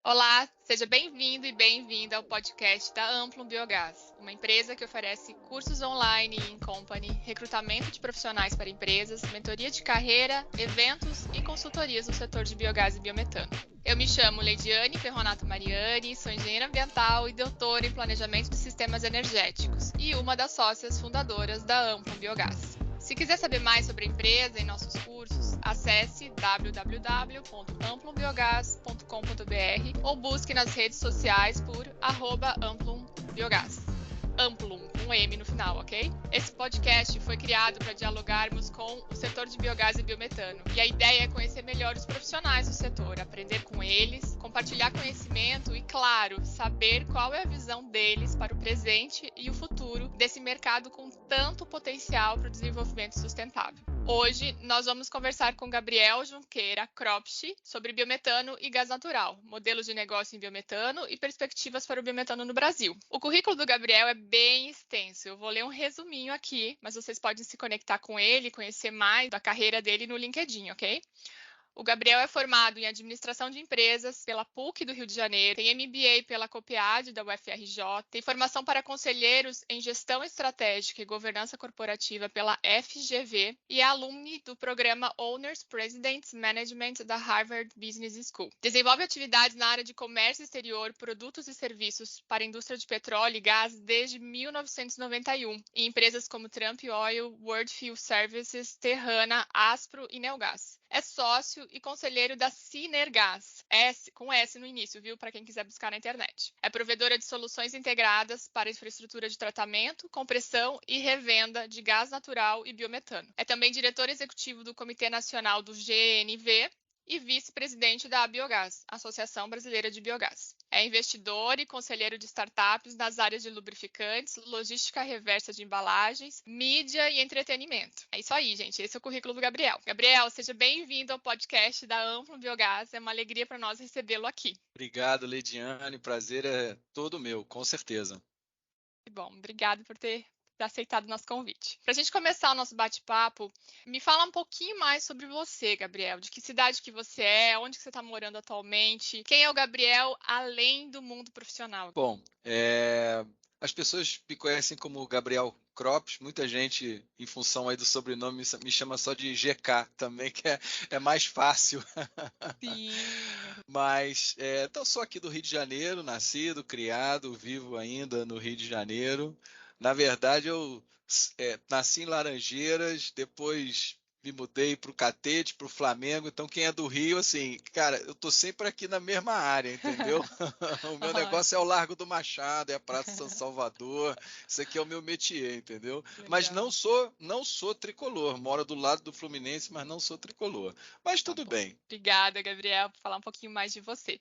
Olá, seja bem-vindo e bem-vinda ao podcast da Amplum Biogás, uma empresa que oferece cursos online e in company, recrutamento de profissionais para empresas, mentoria de carreira, eventos e consultorias no setor de biogás e biometano. Eu me chamo Leidiane Ferronato Mariani, sou engenheira ambiental e doutora em planejamento de sistemas energéticos e uma das sócias fundadoras da Amplum Biogás. Se quiser saber mais sobre a empresa e nossos cursos, acesse www.amplumbiogas.com.br ou busque nas redes sociais por @amplumbiogas. Amplum, com M no final, ok? Esse podcast foi criado para dialogarmos com o setor de biogás e biometano. E a ideia é conhecer melhor os profissionais do setor, aprender com eles, compartilhar conhecimento e, claro, saber qual é a visão deles para o presente e o futuro desse mercado com tanto potencial para o desenvolvimento sustentável. Hoje, nós vamos conversar com Gabriel Junqueira Kropsch sobre biometano e gás natural, modelos de negócio em biometano e perspectivas para o biometano no Brasil. O currículo do Gabriel é bem extenso, eu vou ler um resuminho aqui, mas vocês podem se conectar com ele e conhecer mais da carreira dele no LinkedIn, ok? O Gabriel é formado em Administração de Empresas pela PUC do Rio de Janeiro, tem MBA pela COPEAD da UFRJ, tem formação para conselheiros em Gestão Estratégica e Governança Corporativa pela FGV e é alumni do programa Owners Presidents Management da Harvard Business School. Desenvolve atividades na área de comércio exterior, produtos e serviços para a indústria de petróleo e gás desde 1991, em empresas como Trump Oil, World Fuel Services, Terrana, Aspro e Neogás. É sócio e conselheiro da Sinergás, com S no início, viu? Para quem quiser buscar na internet. É provedora de soluções integradas para infraestrutura de tratamento, compressão e revenda de gás natural e biometano. É também diretor executivo do Comitê Nacional do GNV e vice-presidente da Biogás, Associação Brasileira de Biogás. É investidor e conselheiro de startups nas áreas de lubrificantes, logística reversa de embalagens, mídia e entretenimento. É isso aí, gente. Esse é o currículo do Gabriel. Gabriel, seja bem-vindo ao podcast da Amplum Biogás. É uma alegria para nós recebê-lo aqui. Obrigado, Leidiane. Prazer é todo meu, com certeza. Que bom, obrigado por ter aceitado o nosso convite. Para a gente começar o nosso bate-papo, me fala um pouquinho mais sobre você, Gabriel. De que cidade que você é, onde que você está morando atualmente, quem é o Gabriel além do mundo profissional? Bom, as pessoas me conhecem como Gabriel Kropsch, muita gente, em função aí do sobrenome, me chama só de GK também, que é mais fácil. Sim. Mas então sou aqui do Rio de Janeiro, nascido, criado, vivo ainda no Rio de Janeiro. Na verdade, eu nasci em Laranjeiras, depois me mudei para o Catete, para o Flamengo. Então, quem é do Rio, assim, cara, eu tô sempre aqui na mesma área, entendeu? O meu negócio é o Largo do Machado, é a Praça São Salvador. Isso aqui é o meu métier, entendeu? Mas Legal. não sou tricolor. Moro do lado do Fluminense, mas não sou tricolor. Mas Tá tudo bom. bem. Obrigada, Gabriel, por falar um pouquinho mais de você.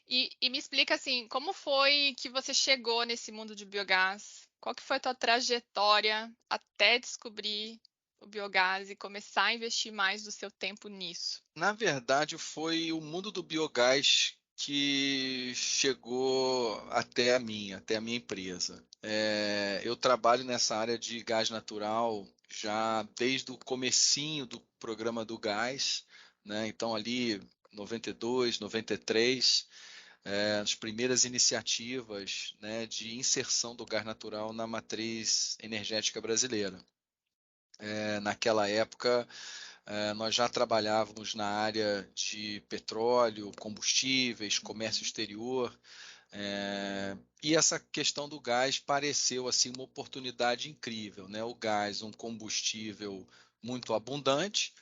E me explica assim, como foi que você chegou nesse mundo de biogás? Qual que foi a tua trajetória até descobrir o biogás e começar a investir mais do seu tempo nisso? Na verdade, foi o mundo do biogás que chegou até a minha empresa. Eu trabalho nessa área de gás natural já desde o comecinho do programa do gás, né? Então ali 92, 93, as primeiras iniciativas, né, de inserção do gás natural na matriz energética brasileira. Naquela época nós já trabalhávamos na área de petróleo, combustíveis, comércio Uhum. exterior, e essa questão do gás pareceu assim uma oportunidade incrível, né? O gás, um combustível muito abundante,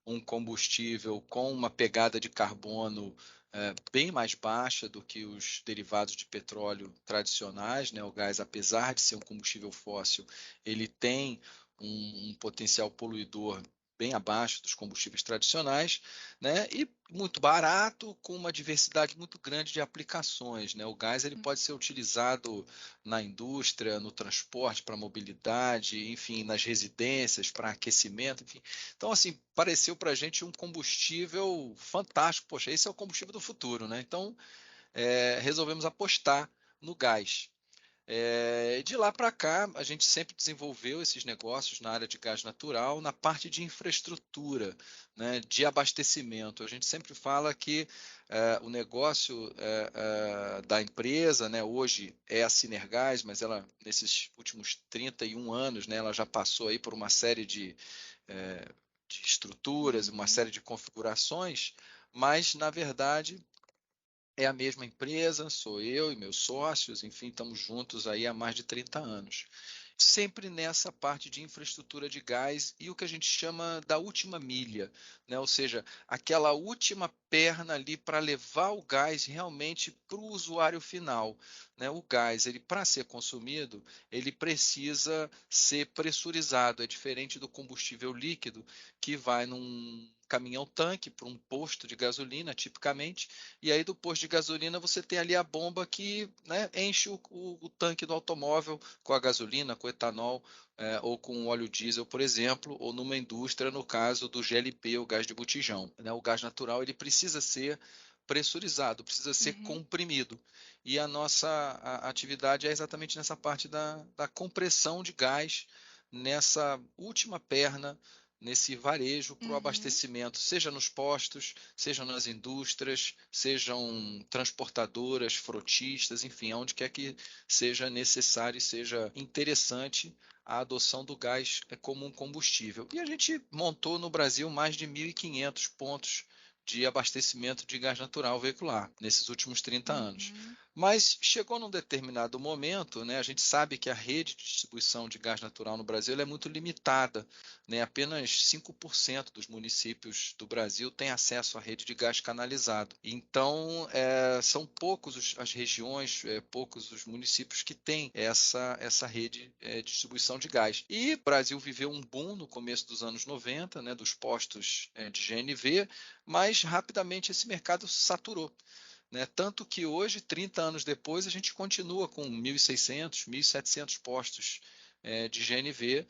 um combustível com uma pegada de carbono bem mais baixa do que os derivados de petróleo tradicionais, né? O gás, apesar de ser um combustível fóssil, ele tem um potencial poluidor bem abaixo dos combustíveis tradicionais, né? E muito barato, com uma diversidade muito grande de aplicações, né? O gás ele pode ser utilizado na indústria, no transporte para mobilidade, enfim, nas residências para aquecimento, enfim. Então, assim, pareceu para a gente um combustível fantástico. Poxa, esse é o combustível do futuro, né? Então, resolvemos apostar no gás. De lá para cá, a gente sempre desenvolveu esses negócios na área de gás natural, na parte de infraestrutura, né, de abastecimento. A gente sempre fala que O negócio da empresa, né, hoje é a Sinergás, mas ela, nesses últimos 31 anos, né, ela já passou aí por uma série de estruturas, uma série de configurações, mas, na verdade, é a mesma empresa, sou eu e meus sócios, enfim, estamos juntos aí há mais de 30 anos. Sempre nessa parte de infraestrutura de gás e o que a gente chama da última milha, né? Ou seja, aquela última perna ali para levar o gás realmente para o usuário final, né? O gás, ele para ser consumido, ele precisa ser pressurizado, é diferente do combustível líquido que vai num caminhão-tanque para um posto de gasolina, tipicamente, e aí do posto de gasolina você tem ali a bomba que, né, enche o tanque do automóvel com a gasolina, com etanol, ou com óleo diesel, por exemplo, ou numa indústria, no caso do GLP, o gás de botijão, né? O gás natural ele precisa ser pressurizado, precisa ser comprimido. E a nossa atividade é exatamente nessa parte da compressão de gás, nessa última perna, nesse varejo para o abastecimento, seja nos postos, seja nas indústrias, sejam transportadoras, frotistas, enfim, onde quer que seja necessário e seja interessante a adoção do gás como um combustível. E a gente montou no Brasil mais de 1.500 pontos de abastecimento de gás natural veicular nesses últimos 30 anos. Mas chegou num determinado momento, né, a gente sabe que a rede de distribuição de gás natural no Brasil é muito limitada, né, apenas 5% dos municípios do Brasil têm acesso à rede de gás canalizado. Então, são poucos as regiões, poucos os municípios que têm essa rede de distribuição de gás. E o Brasil viveu um boom no começo dos anos 90, né, dos postos de GNV, mas rapidamente esse mercado saturou. Né? Tanto que hoje, 30 anos depois, a gente continua com 1.600, 1.700 postos de GNV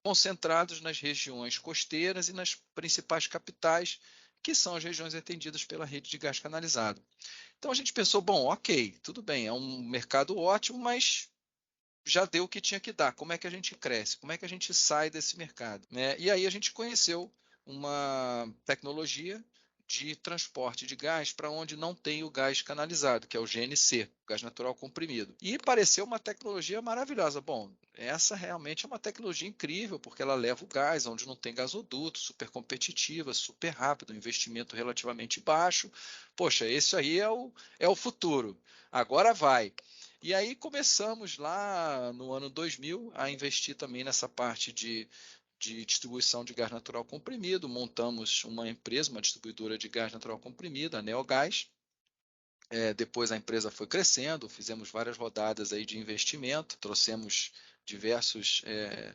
concentrados nas regiões costeiras e nas principais capitais, que são as regiões atendidas pela rede de gás canalizado. Então a gente pensou, bom, ok, tudo bem, é um mercado ótimo, mas já deu o que tinha que dar. Como é que a gente cresce? Como é que a gente sai desse mercado? Né? E aí a gente conheceu uma tecnologia de transporte de gás para onde não tem o gás canalizado, que é o GNC, gás natural comprimido. E pareceu uma tecnologia maravilhosa. Bom, essa realmente é uma tecnologia incrível, porque ela leva o gás onde não tem gasoduto, super competitiva, super rápido, um investimento relativamente baixo. Poxa, esse aí é o futuro. Agora vai. E aí começamos lá no ano 2000 a investir também nessa parte de distribuição de gás natural comprimido. Montamos uma empresa, uma distribuidora de gás natural comprimido, a Neogás. Depois a empresa foi crescendo, fizemos várias rodadas aí de investimento, trouxemos diversos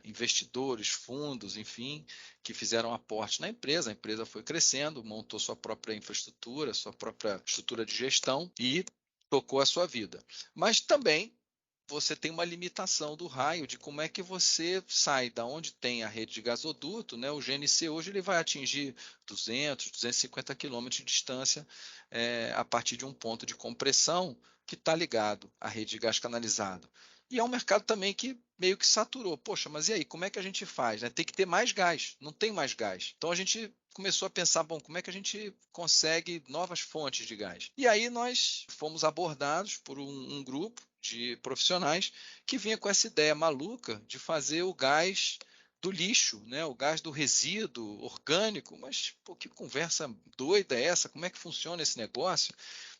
investidores, fundos, enfim, que fizeram aporte na empresa. A empresa foi crescendo, montou sua própria infraestrutura, sua própria estrutura de gestão e tocou a sua vida. Mas também você tem uma limitação do raio de como é que você sai da onde tem a rede de gasoduto, né? O GNC hoje ele vai atingir 200, 250 quilômetros de distância a partir de um ponto de compressão que está ligado à rede de gás canalizado. E é um mercado também que meio que saturou. Poxa, mas e aí, como é que a gente faz? Né? Tem que ter mais gás, não tem mais gás. Então a gente começou a pensar, bom, como é que a gente consegue novas fontes de gás? E aí nós fomos abordados por um grupo de profissionais que vinha com essa ideia maluca de fazer o gás do lixo, né? O gás do resíduo orgânico. Mas pô, que conversa doida é essa? Como é que funciona esse negócio?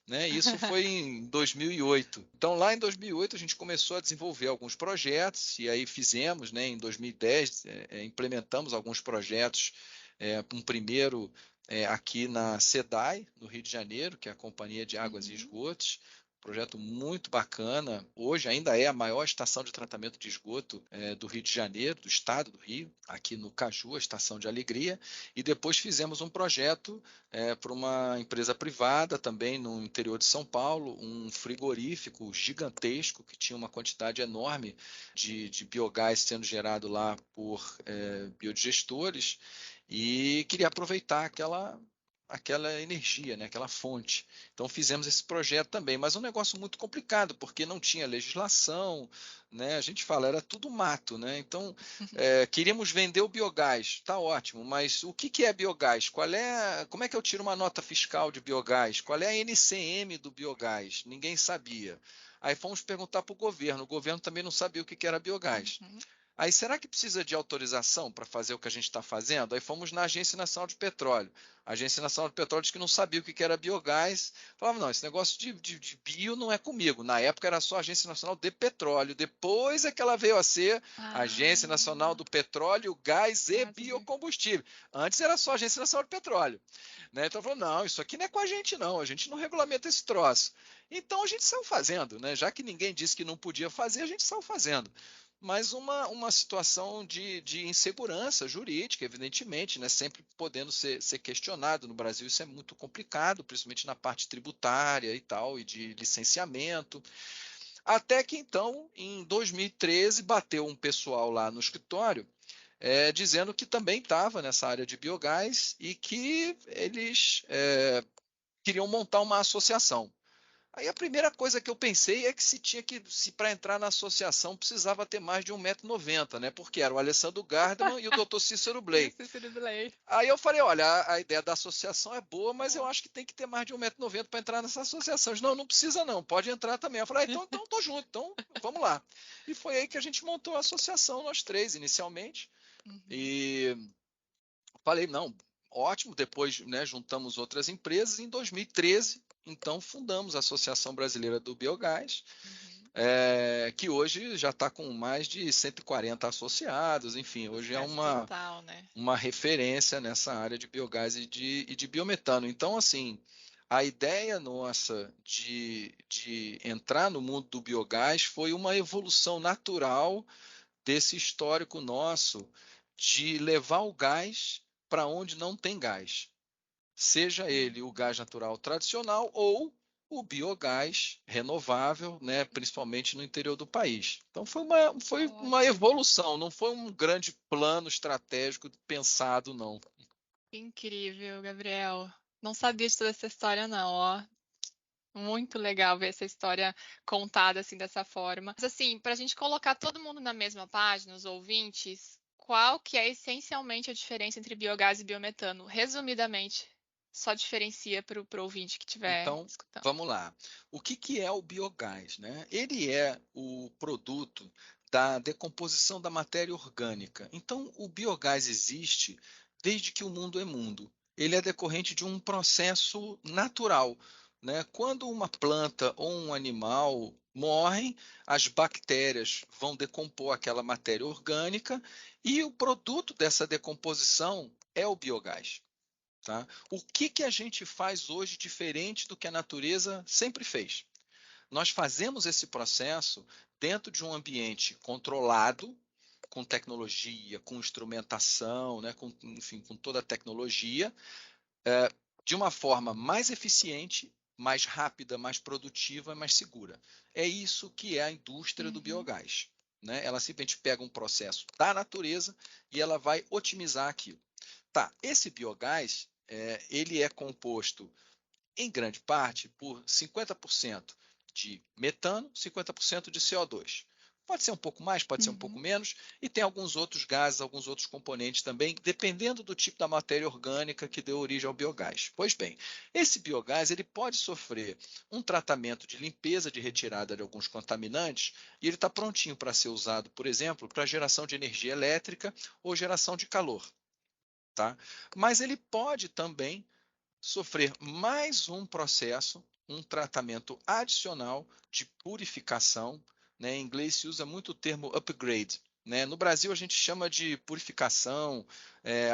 Né? Isso foi em 2008. Então, lá em 2008, a gente começou a desenvolver alguns projetos, e aí fizemos, né, em 2010, implementamos alguns projetos, um primeiro aqui na SEDAI, no Rio de Janeiro, que é a Companhia de Águas e Esgotos, projeto muito bacana. Hoje ainda é a maior estação de tratamento de esgoto do Rio de Janeiro, do estado do Rio, aqui no Caju, a Estação de Alegria. E depois fizemos um projeto para uma empresa privada também no interior de São Paulo, um frigorífico gigantesco que tinha uma quantidade enorme de biogás sendo gerado lá por biodigestores e queria aproveitar aquela energia, né, aquela fonte. Então fizemos esse projeto também, mas um negócio muito complicado, porque não tinha legislação, né? A gente fala, era tudo mato, né? Então queríamos vender o biogás, tá ótimo, mas o que é biogás? Como é que eu tiro uma nota fiscal de biogás? Qual é a NCM do biogás? Ninguém sabia. Aí fomos perguntar para o governo também não sabia o que era biogás. Uhum. Aí, será que precisa de autorização para fazer o que a gente está fazendo? Aí fomos na Agência Nacional de Petróleo. A Agência Nacional de Petróleo disse que não sabia o que era biogás. Falava, não, esse negócio de bio não é comigo. Na época era só a Agência Nacional de Petróleo. Depois é que ela veio a ser a Agência Nacional do Petróleo, Gás e Biocombustível. Antes era só a Agência Nacional de Petróleo. Né? Então falou, não, isso aqui não é com a gente não. A gente não regulamenta esse troço. Então a gente saiu fazendo, né? Já que ninguém disse que não podia fazer, a gente saiu fazendo. Mas uma situação de insegurança jurídica, evidentemente, né? Sempre podendo ser questionado. No Brasil isso é muito complicado, principalmente na parte tributária e tal, e de licenciamento. Até que então, em 2013, bateu um pessoal lá no escritório dizendo que também estava nessa área de biogás e que eles queriam montar uma associação. Aí a primeira coisa que eu pensei é que se para entrar na associação precisava ter mais de 1,90 m, né? Porque era o Alessandro Gardman e o Dr. Cícero E o Blay. Cícero Blay. Aí eu falei, olha, a ideia da associação é boa, mas eu acho que tem que ter mais de 1,90 m para entrar nessa associação. Não, não precisa não, pode entrar também. Eu falei, então tô junto, então vamos lá. E foi aí que a gente montou a associação, nós três, inicialmente. Uhum. E falei, não, ótimo, depois né, juntamos outras empresas. Em 2013, então, fundamos a Associação Brasileira do Biogás, que hoje já está com mais de 140 associados, enfim, hoje é Total, né? uma referência nessa área de biogás e de biometano. Então, assim, a ideia nossa de entrar no mundo do biogás foi uma evolução natural desse histórico nosso de levar o gás para onde não tem gás, seja ele o gás natural tradicional ou o biogás renovável, né, principalmente no interior do país. Então foi uma evolução, não foi um grande plano estratégico pensado, não. Incrível, Gabriel. Não sabia de toda essa história, não, ó. Muito legal ver essa história contada assim dessa forma. Mas assim, para a gente colocar todo mundo na mesma página, os ouvintes, qual que é essencialmente a diferença entre biogás e biometano? Resumidamente, só diferencia para o ouvinte que estiver Então, escutando. vamos lá. O que é o biogás, né? Ele é o produto da decomposição da matéria orgânica. Então, o biogás existe desde que o mundo é mundo. Ele é decorrente de um processo natural, né? Quando uma planta ou um animal morrem, as bactérias vão decompor aquela matéria orgânica e o produto dessa decomposição é o biogás. Tá? O que a gente faz hoje diferente do que a natureza sempre fez? Nós fazemos esse processo dentro de um ambiente controlado, com tecnologia, com instrumentação, né, enfim, com toda a tecnologia, de uma forma mais eficiente, mais rápida, mais produtiva, mais segura. É isso que é a indústria do biogás. Né? Ela simplesmente pega um processo da natureza e ela vai otimizar aquilo. Tá, esse biogás, ele é composto, em grande parte, por 50% de metano, 50% de CO2. Pode ser um pouco mais, pode ser um pouco menos, e tem alguns outros gases, alguns outros componentes também, dependendo do tipo da matéria orgânica que deu origem ao biogás. Pois bem, esse biogás ele pode sofrer um tratamento de limpeza, de retirada de alguns contaminantes, e ele está prontinho para ser usado, por exemplo, para geração de energia elétrica ou geração de calor. Tá? Mas ele pode também sofrer mais um processo, um tratamento adicional de purificação. Né? Em inglês se usa muito o termo upgrade. Né? No Brasil a gente chama de purificação,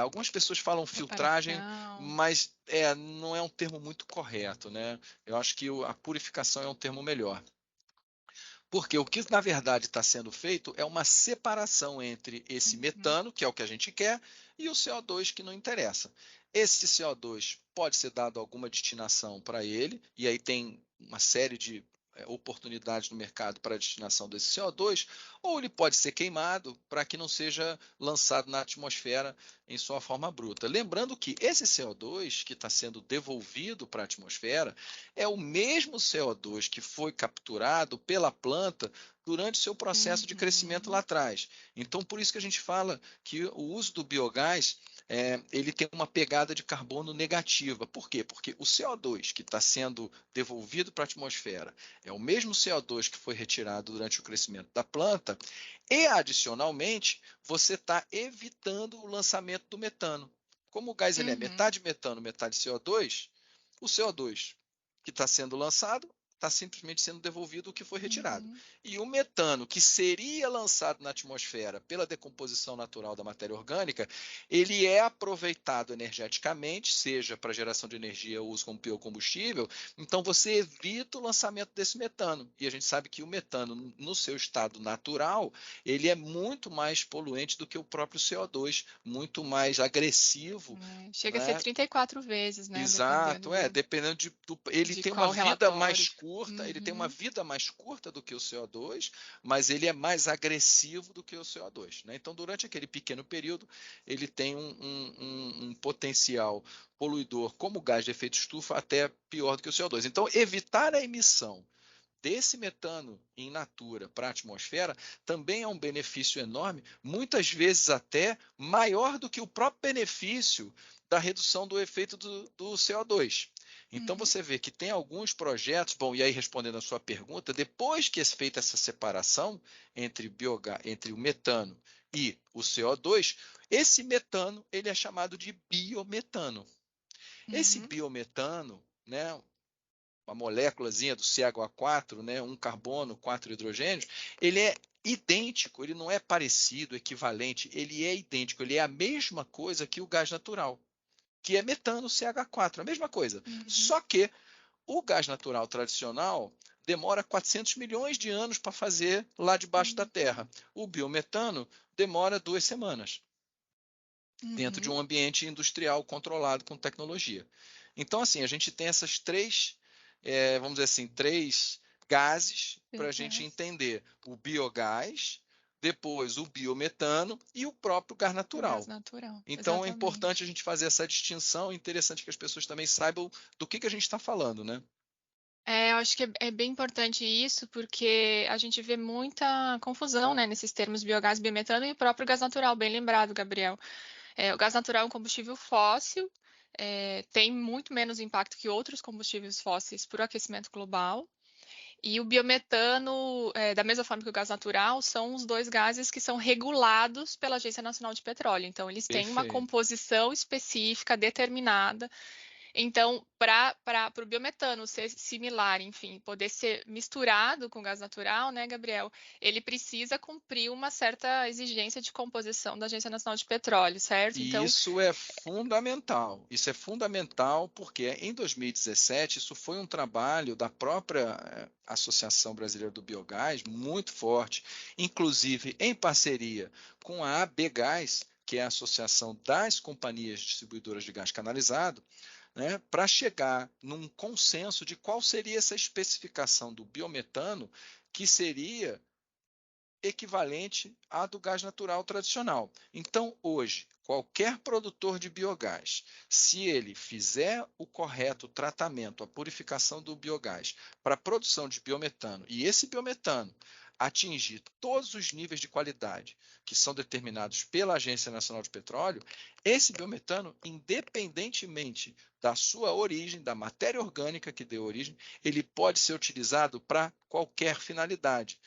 algumas pessoas falam filtragem, Preparação. mas não é um termo muito correto. Né? Eu acho que a purificação é um termo melhor. Porque o que na verdade está sendo feito é uma separação entre esse metano, que é o que a gente quer, e o CO2 que não interessa. Esse CO2 pode ser dado alguma destinação para ele, e aí tem uma série de oportunidade no mercado para a destinação desse CO2, ou ele pode ser queimado para que não seja lançado na atmosfera em sua forma bruta. Lembrando que esse CO2 que está sendo devolvido para a atmosfera é o mesmo CO2 que foi capturado pela planta durante o seu processo de crescimento lá atrás. Então, por isso que a gente fala que o uso do biogás ele tem uma pegada de carbono negativa. Por quê? Porque o CO2 que está sendo devolvido para a atmosfera é o mesmo CO2 que foi retirado durante o crescimento da planta e, adicionalmente, você está evitando o lançamento do metano. Como o gás ele é metade metano, metade CO2, o CO2 que está sendo lançado está simplesmente sendo devolvido o que foi retirado. E o metano, que seria lançado na atmosfera pela decomposição natural da matéria orgânica, ele é aproveitado energeticamente, seja para geração de energia ou uso como biocombustível, então você evita o lançamento desse metano. E a gente sabe que o metano, no seu estado natural, ele é muito mais poluente do que o próprio CO2, muito mais agressivo. Chega a ser Né? 34 vezes, né? Exato, dependendo ele de tem uma qual vida relatório. mais curta, ele tem uma vida mais curta do que o CO2, mas ele é mais agressivo do que o CO2, né? Então, durante aquele pequeno período, ele tem um potencial poluidor como o gás de efeito estufa até pior do que o CO2. Então, evitar a emissão desse metano in natura para a atmosfera também é um benefício enorme, muitas vezes até maior do que o próprio benefício da redução do efeito do CO2. Então você vê que tem alguns projetos, bom, e aí respondendo a sua pergunta, depois que é feita essa separação entre o metano e o CO2, esse metano ele é chamado de biometano. Esse biometano, né, uma moléculazinha do CH4, né, um carbono, 4 hidrogênios, ele é idêntico, ele não é parecido, equivalente, ele é idêntico, ele é a mesma coisa que o gás natural, que é metano CH4, a mesma coisa. Só que o gás natural tradicional demora 400 milhões de anos para fazer lá debaixo da Terra. O biometano demora 2 semanas dentro de um ambiente industrial controlado com tecnologia. Então, assim, a gente tem essas três, vamos dizer assim, três gases para a gente entender: o biogás, depois o biometano e o próprio gás natural. Então, é importante a gente fazer essa distinção. É interessante que as pessoas também saibam do que a gente está falando, né? Eu acho que é bem importante isso, porque a gente vê muita confusão, né, nesses termos biogás, biometano e o próprio gás natural, bem lembrado, Gabriel. O gás natural é um combustível fóssil, tem muito menos impacto que outros combustíveis fósseis para o aquecimento global. E o biometano, da mesma forma que o gás natural, são os dois gases que são regulados pela Agência Nacional de Petróleo. Então, eles têm uma composição específica, determinada. Então, para o biometano ser similar, enfim, poder ser misturado com gás natural, né, Gabriel, ele precisa cumprir uma certa exigência de composição da Agência Nacional de Petróleo, certo? E isso é fundamental. Isso é fundamental porque em 2017 isso foi um trabalho da própria Associação Brasileira do Biogás, muito forte, inclusive em parceria com a ABGás, que é a Associação das Companhias Distribuidoras de Gás Canalizado, né, para chegar num consenso de qual seria essa especificação do biometano que seria equivalente à do gás natural tradicional. Então, hoje, qualquer produtor de biogás, se ele fizer o correto tratamento, a purificação do biogás para a produção de biometano, e esse biometano atingir todos os níveis de qualidade que são determinados pela Agência Nacional de Petróleo, esse biometano, independentemente da sua origem, da matéria orgânica que deu origem, ele pode ser utilizado para qualquer finalidade,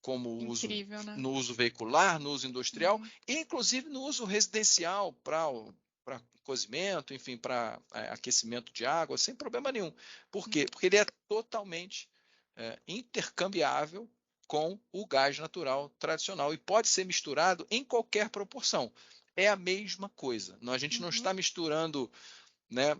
como né? no uso veicular, no uso industrial, e inclusive no uso residencial para cozimento, enfim, para aquecimento de água, sem problema nenhum. Por quê? Porque ele é totalmente intercambiável com o gás natural tradicional e pode ser misturado em qualquer proporção. É a mesma coisa. A gente não está misturando, né,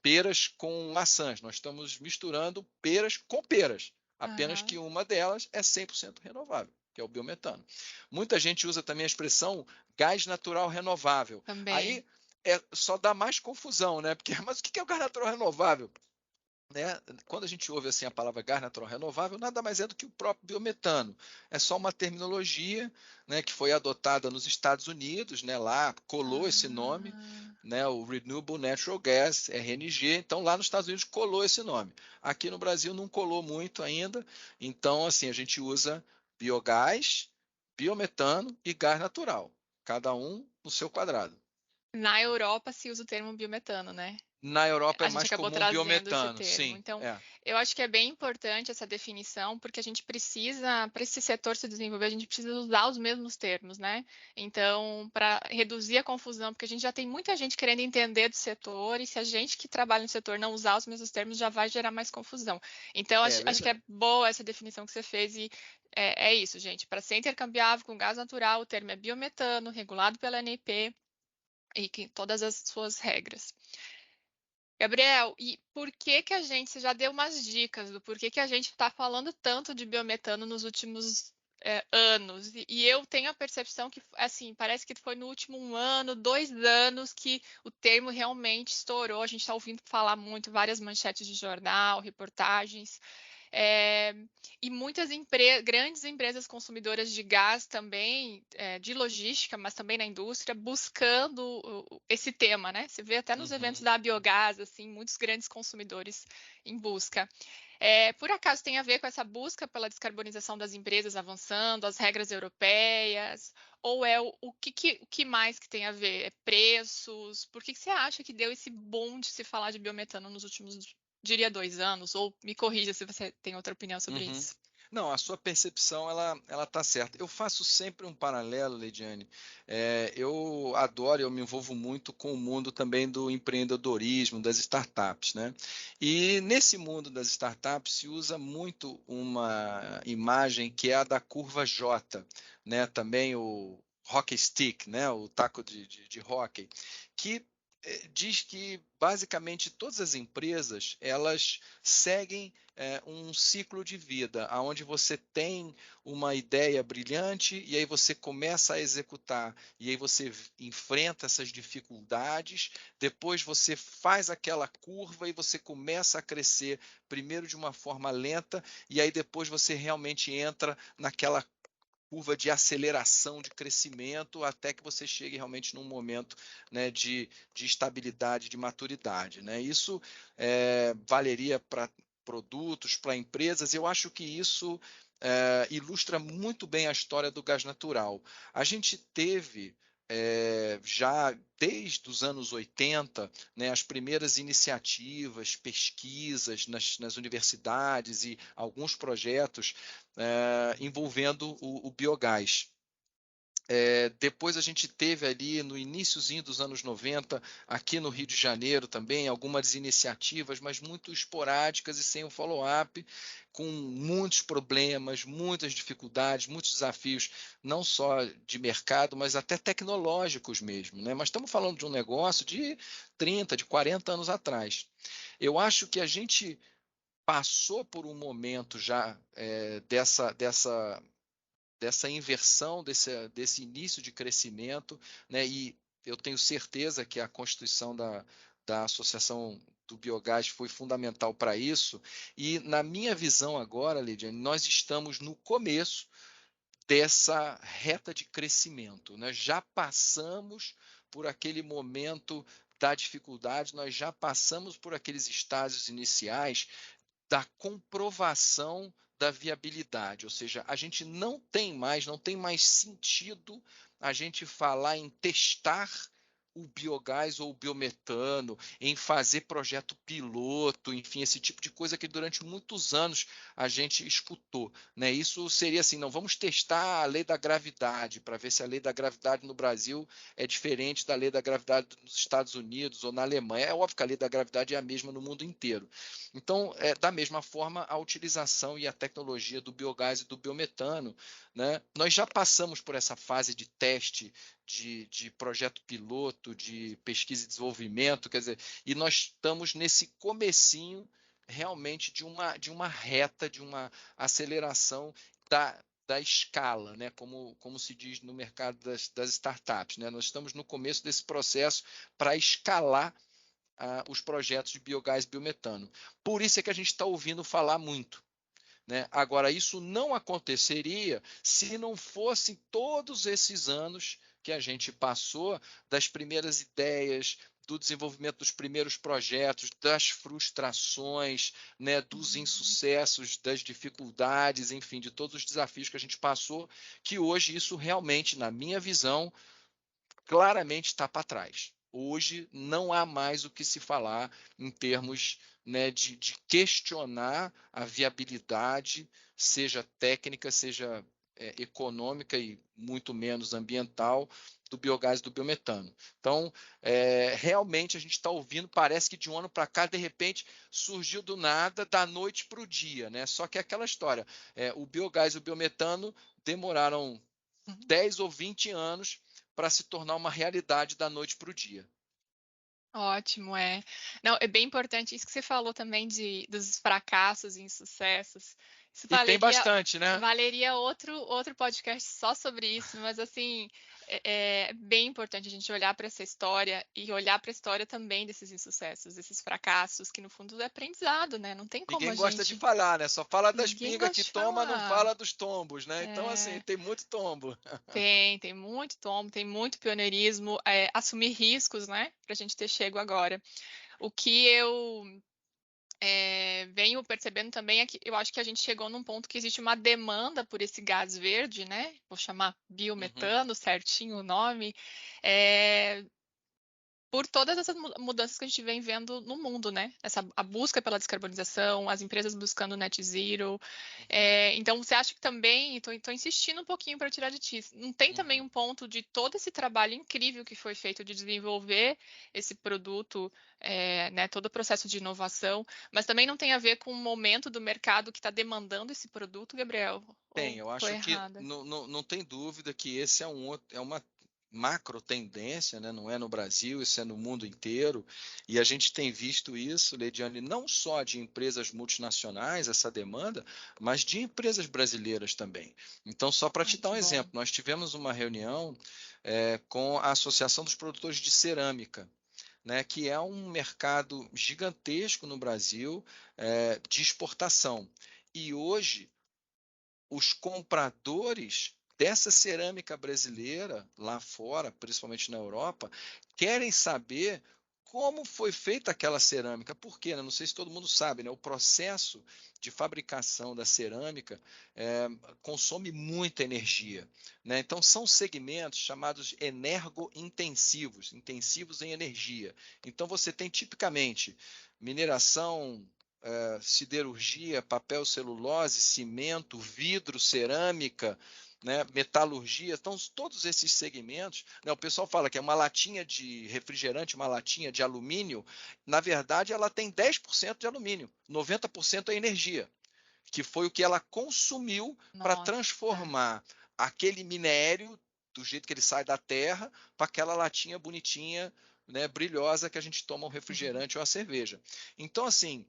peras com maçãs, nós estamos misturando peras com peras. Apenas que uma delas é 100% renovável, que é o biometano. Muita gente usa também a expressão gás natural renovável. Também. Aí só dá mais confusão, né? Porque, mas o que é o gás natural renovável? né? Quando a gente ouve assim a palavra gás natural renovável, nada mais é do que o próprio biometano. É só uma terminologia, né, que foi adotada nos Estados Unidos, né, lá colou esse nome, Ah, né, o Renewable Natural Gas, RNG. Então lá nos Estados Unidos colou esse nome. Aqui no Brasil não colou muito ainda. Então assim a gente usa biogás, biometano e gás natural, cada um no seu quadrado. na Europa se usa o termo biometano, né? Na Europa é A gente mais acabou comum trazendo esse biometano, termo. sim, Então, é. eu acho que é bem importante essa definição, porque a gente precisa, para esse setor se desenvolver, a gente precisa usar os mesmos termos, né? Então, para reduzir a confusão, porque a gente já tem muita gente querendo entender do setor, e se a gente que trabalha no setor não usar os mesmos termos, já vai gerar mais confusão. Então, É acho que verdade. é boa essa definição que você fez, e é isso, gente. Para ser intercambiável com gás natural, o termo é biometano, regulado pela ANP, e que todas as suas regras. Gabriel, e por que que a gente, você já deu umas dicas do porquê que a gente está falando tanto de biometano nos últimos anos, e eu tenho a percepção que, assim, parece que foi no último 1 ano, 2 anos que o termo realmente estourou. A gente está ouvindo falar muito, várias manchetes de jornal, reportagens, é, e muitas grandes empresas consumidoras de gás também, de logística, mas também na indústria, buscando esse tema, né? Você vê até nos eventos Uhum. da biogás, assim, muitos grandes consumidores em busca. Por acaso tem a ver com essa busca pela descarbonização das empresas avançando, as regras europeias, ou é o que mais que tem a ver? É preços? Por que você acha que deu esse boom de se falar de biometano nos últimos, diria, 2 anos? Ou me corrija se você tem outra opinião sobre Uhum. isso. Não, a sua percepção ela tá certa. Eu faço sempre um paralelo, Leidiane. Eu adoro, eu me envolvo muito com o mundo também do empreendedorismo, das startups, né? E nesse mundo das startups se usa muito uma imagem que é a da curva J, né? Também o hockey stick, né? O taco de hóquei, que diz que basicamente todas as empresas elas seguem um ciclo de vida, onde você tem uma ideia brilhante e aí você começa a executar, e aí você enfrenta essas dificuldades, depois você faz aquela curva e você começa a crescer, primeiro de uma forma lenta, e aí depois você realmente entra naquela curva de aceleração de crescimento até que você chegue realmente num momento, né, de estabilidade, de maturidade, né? Isso valeria para produtos, para empresas. Eu acho que isso ilustra muito bem a história do gás natural. A gente teve já desde os anos 80, né, as primeiras iniciativas, pesquisas nas universidades e alguns projetos envolvendo o biogás. Depois a gente teve ali no iniciozinho dos anos 90, aqui no Rio de Janeiro também, algumas iniciativas, mas muito esporádicas e sem o follow-up, com muitos problemas, muitas dificuldades, muitos desafios, não só de mercado, mas até tecnológicos mesmo, né? Mas estamos falando de um negócio de 30, de 40 anos atrás. Eu acho que a gente passou por um momento já dessa inversão, desse início de crescimento, né? E eu tenho certeza que a constituição da Associação do Biogás foi fundamental para isso. E na minha visão agora, Lidiane, nós estamos no começo dessa reta de crescimento, né? Já passamos por aquele momento da dificuldade, nós já passamos por aqueles estágios iniciais da comprovação da viabilidade, ou seja, a gente não tem mais sentido a gente falar em testar o biogás ou o biometano, em fazer projeto piloto, enfim, esse tipo de coisa que durante muitos anos a gente escutou, né? Isso seria assim, não vamos testar a lei da gravidade para ver se a lei da gravidade no Brasil é diferente da lei da gravidade nos Estados Unidos ou na Alemanha. É óbvio que a lei da gravidade é a mesma no mundo inteiro. Então, da mesma forma, a utilização e a tecnologia do biogás e do biometano, né? Nós já passamos por essa fase de teste, de projeto piloto, de pesquisa e desenvolvimento, quer dizer, e nós estamos nesse comecinho realmente de uma reta, de uma aceleração da escala, né? Como se diz no mercado das startups, né? Nós estamos no começo desse processo para escalar os projetos de biogás e biometano. Por isso é que a gente está ouvindo falar muito, né? Agora, isso não aconteceria se não fossem todos esses anos que a gente passou das primeiras ideias, do desenvolvimento dos primeiros projetos, das frustrações, né, dos insucessos, das dificuldades, enfim, de todos os desafios que a gente passou, que hoje isso realmente, na minha visão, claramente está para trás. Hoje não há mais o que se falar em termos, né, de questionar a viabilidade, seja técnica, seja econômica e muito menos ambiental, do biogás e do biometano. Então, realmente a gente está ouvindo, parece que de um ano para cá, de repente, surgiu do nada, da noite para o dia, né? Só que é aquela história, o biogás e o biometano demoraram 10 ou 20 anos para se tornar uma realidade da noite para o dia. Ótimo, é. Não, é bem importante isso que você falou também dos fracassos e insucessos. Isso E tem valeria, bastante, né? valeria outro podcast só sobre isso, mas assim, é bem importante a gente olhar para essa história e olhar para a história também desses insucessos, desses fracassos, que no fundo é aprendizado, né? Não tem como Ninguém a gosta de gente. falar, né? Só fala das Ninguém pingas gosta que de toma, não falar. fala dos tombos, né? Então, assim, É, tem muito tombo. tem muito tombo, tem muito pioneirismo, assumir riscos, né? Para a gente ter chego agora. O que eu venho percebendo também é que eu acho que a gente chegou num ponto que existe uma demanda por esse gás verde, né? Vou chamar Uhum, biometano, certinho o nome, é, por todas essas mudanças que a gente vem vendo no mundo, né? A busca pela descarbonização, as empresas buscando net zero. uhum, Então, você acha que também, estou insistindo um pouquinho para tirar de ti, não tem também uhum. um ponto de todo esse trabalho incrível que foi feito de desenvolver esse produto, né, todo o processo de inovação, mas também não tem a ver com o momento do mercado que está demandando esse produto, Gabriel? Tem, Ou eu estou acho que errada? não tem dúvida que esse é uma macro tendência, né? Não é no Brasil, isso é no mundo inteiro, e a gente tem visto isso, Leidiane, não só de empresas multinacionais, essa demanda, mas de empresas brasileiras também. Então, só para te Ai, dar que um bom. exemplo, nós tivemos uma reunião com a Associação dos Produtores de Cerâmica, né, que é um mercado gigantesco no Brasil, de exportação. E hoje os compradores dessa cerâmica brasileira lá fora, principalmente na Europa, querem saber como foi feita aquela cerâmica. Por quê, né? Não sei se todo mundo sabe, né? O processo de fabricação da cerâmica consome muita energia, né? Então, são segmentos chamados energointensivos, intensivos em energia. Então, você tem tipicamente mineração, siderurgia, papel, celulose, cimento, vidro, cerâmica, né, metalurgia, então todos esses segmentos, né, o pessoal fala que é uma latinha de refrigerante, uma latinha de alumínio, na verdade ela tem 10% de alumínio, 90% é energia, que foi o que ela consumiu para Nossa, transformar aquele minério, do jeito que ele sai da terra, para aquela latinha bonitinha, né, brilhosa que a gente toma um uhum. refrigerante ou a cerveja. Então, assim,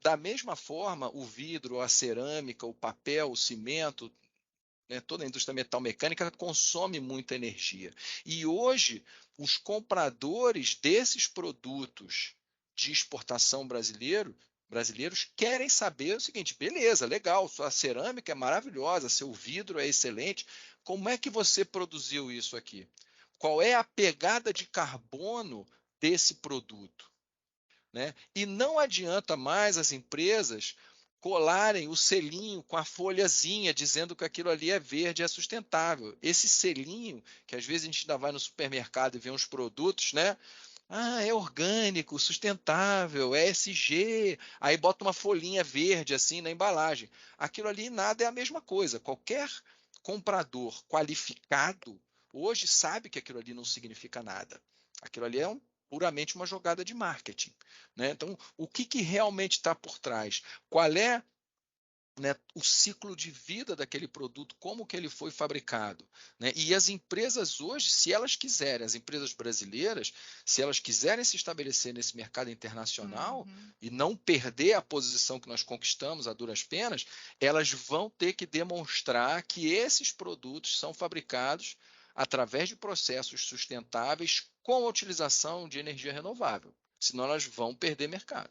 da mesma forma, o vidro, a cerâmica, o papel, o cimento, né, toda a indústria metal mecânica consome muita energia. E hoje, os compradores desses produtos de exportação brasileiros querem saber o seguinte: beleza, legal, sua cerâmica é maravilhosa, seu vidro é excelente, como é que você produziu isso aqui? Qual é a pegada de carbono desse produto? Né? E não adianta mais as empresas colarem o selinho com a folhazinha dizendo que aquilo ali é verde, é sustentável. Esse selinho, que às vezes a gente ainda vai no supermercado e vê uns produtos, né? Ah, é orgânico, sustentável, é ESG. Aí bota uma folhinha verde assim na embalagem. Aquilo ali nada é a mesma coisa. Qualquer comprador qualificado hoje sabe que aquilo ali não significa nada. Aquilo ali é puramente uma jogada de marketing, né? Então, o que realmente está por trás? Qual é, né, o ciclo de vida daquele produto, como que ele foi fabricado, né? E as empresas hoje, se elas quiserem, as empresas brasileiras, se elas quiserem se estabelecer nesse mercado internacional Uhum. e não perder a posição que nós conquistamos a duras penas, elas vão ter que demonstrar que esses produtos são fabricados através de processos sustentáveis com a utilização de energia renovável. senão elas vão perder mercado.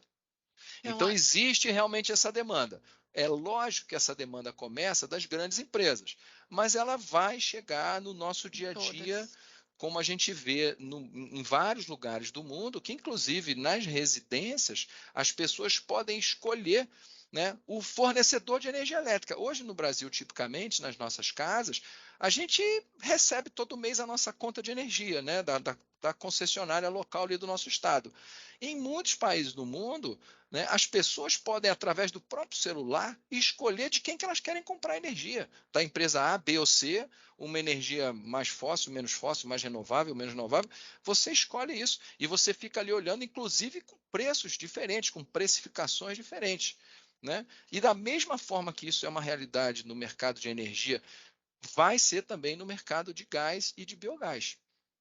Então, Então, existe realmente essa demanda. É lógico que essa demanda começa das grandes empresas, mas ela vai chegar no nosso dia a dia, todas. como a gente vê em vários lugares do mundo, que inclusive nas residências as pessoas podem escolher, né, o fornecedor de energia elétrica. Hoje no Brasil, tipicamente, nas nossas casas, a gente recebe todo mês a nossa conta de energia, né, da concessionária local ali do nosso estado. Em muitos países do mundo, né, as pessoas podem, através do próprio celular, escolher de quem que elas querem comprar energia. Da empresa A, B ou C, uma energia mais fóssil, mais renovável, menos renovável. Você escolhe isso e você fica ali olhando, inclusive com preços diferentes, com precificações diferentes. Né? E da mesma forma que isso é uma realidade no mercado de energia, vai ser também no mercado de gás e de biogás.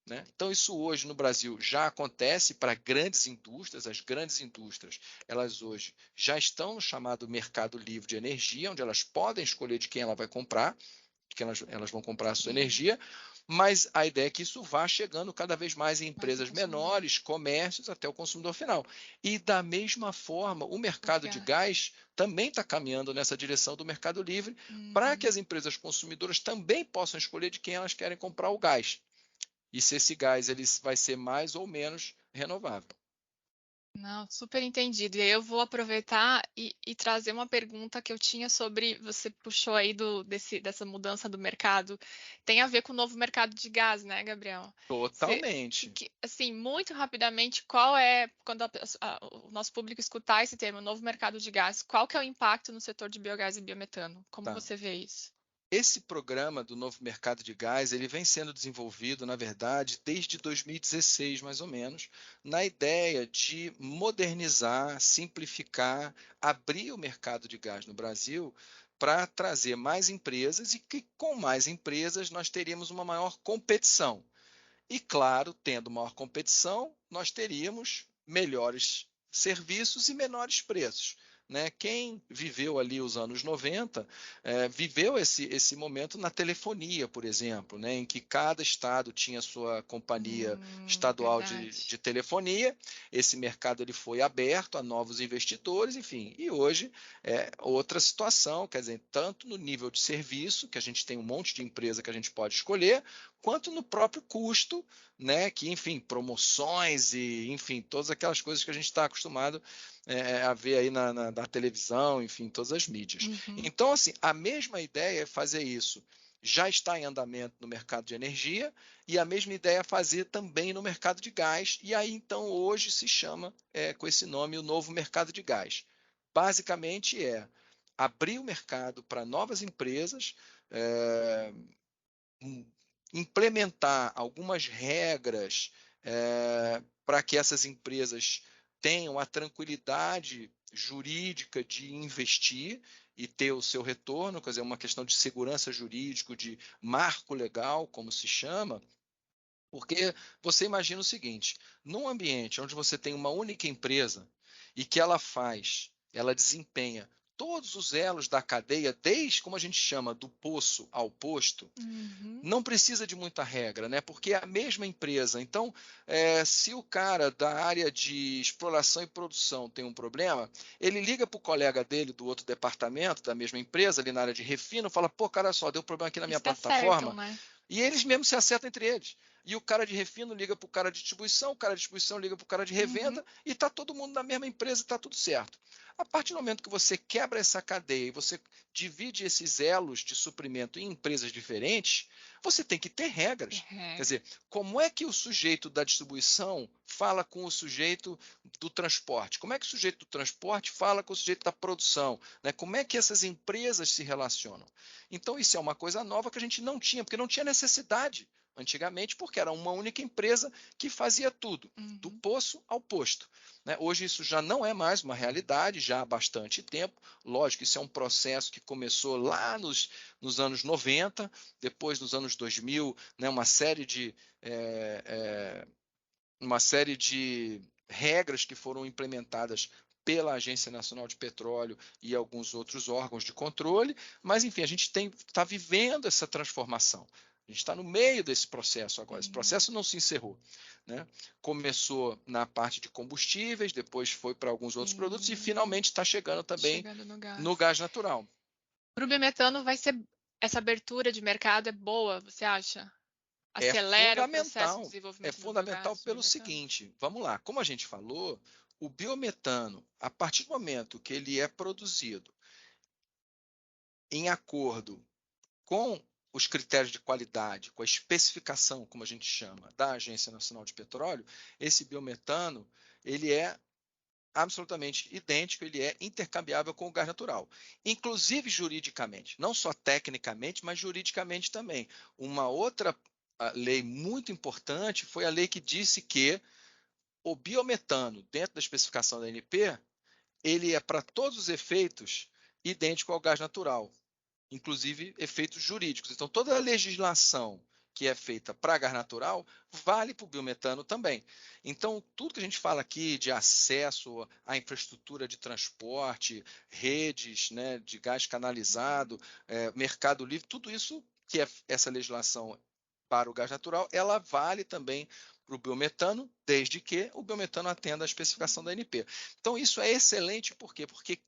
Né? Então, isso hoje no Brasil já acontece para grandes indústrias. As grandes indústrias, elas hoje já estão no chamado mercado livre de energia, onde elas podem escolher de quem ela vai comprar, de quem elas vão comprar a sua energia, mas a ideia é que isso vá chegando cada vez mais em empresas menores, comércios, até o consumidor final. E da mesma forma, o mercado de gás também está caminhando nessa direção do mercado livre, para que as empresas consumidoras também possam escolher de quem elas querem comprar o gás. E se esse gás ele vai ser mais ou menos renovável. Não, super entendido. E aí eu vou aproveitar e trazer uma pergunta que eu tinha sobre, você puxou aí dessa mudança do mercado, tem a ver com o novo mercado de gás, né, Gabriel? Totalmente. Assim, muito rapidamente, qual é, quando o nosso público escutar esse termo, novo mercado de gás, qual que é o impacto no setor de biogás e biometano? Como Tá. você vê isso? Esse programa do novo mercado de gás, ele vem sendo desenvolvido, na verdade, desde 2016, mais ou menos, na ideia de modernizar, simplificar, abrir o mercado de gás no Brasil para trazer mais empresas e que com mais empresas nós teríamos uma maior competição. E claro, tendo maior competição, nós teríamos melhores serviços e menores preços. Né? Quem viveu ali os anos 90, viveu esse momento na telefonia, por exemplo, né? Em que cada estado tinha sua companhia estadual de telefonia. Esse mercado ele foi aberto a novos investidores, enfim. E hoje é outra situação, quer dizer, tanto no nível de serviço, que a gente tem um monte de empresa que a gente pode escolher, quanto no próprio custo, né? Que, enfim, promoções e, enfim, todas aquelas coisas que a gente está acostumado a ver aí na televisão, enfim, todas as mídias. Então, assim, a mesma ideia é fazer isso. Já está em andamento no mercado de energia e a mesma ideia é fazer também no mercado de gás. E aí, então, hoje se chama com esse nome o novo mercado de gás. Basicamente é abrir o mercado para novas empresas, implementar algumas regras para que essas empresas tenham a tranquilidade jurídica de investir e ter o seu retorno, quer dizer, uma questão de segurança jurídica, de marco legal, como se chama, porque você imagina o seguinte: num ambiente onde você tem uma única empresa e que ela desempenha todos os elos da cadeia, desde, como a gente chama, do poço ao posto, não precisa de muita regra, né? Porque é a mesma empresa. Então, se o cara da área de exploração e produção tem um problema, ele liga para o colega dele do outro departamento, da mesma empresa, ali na área de refino, fala: pô, cara, só deu problema aqui na minha plataforma. Né? E eles mesmos se acertam entre eles. E o cara de refino liga para o cara de distribuição, o cara de distribuição liga para o cara de revenda, e está todo mundo na mesma empresa, está tudo certo. A partir do momento que você quebra essa cadeia e você divide esses elos de suprimento em empresas diferentes, você tem que ter regras. Quer dizer, como é que o sujeito da distribuição fala com o sujeito do transporte? Como é que o sujeito do transporte fala com o sujeito da produção? Né? Como é que essas empresas se relacionam? Então, isso é uma coisa nova que a gente não tinha, porque não tinha necessidade antigamente, porque era uma única empresa que fazia tudo, do poço ao posto. Né? Hoje isso já não é mais uma realidade, já há bastante tempo. Lógico, isso é um processo que começou lá nos anos 90, depois nos anos 2000, né, uma série de regras que foram implementadas pela Agência Nacional de Petróleo e alguns outros órgãos de controle, mas enfim, a gente está vivendo essa transformação. A gente está no meio desse processo agora. Esse Sim. processo não se encerrou, né? Começou na parte de combustíveis, depois foi para alguns outros produtos e finalmente está chegando também Chegando no gás. no gás natural. Para o biometano vai ser essa abertura de mercado é boa, você acha? Acelera o processo de É desenvolvimento do fundamental biogás, do pelo biometano? seguinte, vamos lá, como a gente falou, o biometano, a partir do momento que ele é produzido em acordo com os critérios de qualidade, com a especificação, como a gente chama, da Agência Nacional de Petróleo, esse biometano, ele é absolutamente idêntico, ele é intercambiável com o gás natural, inclusive juridicamente, não só tecnicamente, mas juridicamente também. Uma outra lei muito importante foi a lei que disse que o biometano, dentro da especificação da ANP, ele é para todos os efeitos idêntico ao gás natural, inclusive efeitos jurídicos. Então, toda a legislação que é feita para gás natural vale para o biometano também. Então, tudo que a gente fala aqui de acesso à infraestrutura de transporte, redes, né, de gás canalizado, mercado livre, tudo isso que é essa legislação para o gás natural, ela vale também para o biometano, desde que o biometano atenda à especificação da ANP. Então, isso é excelente, por quê? Porque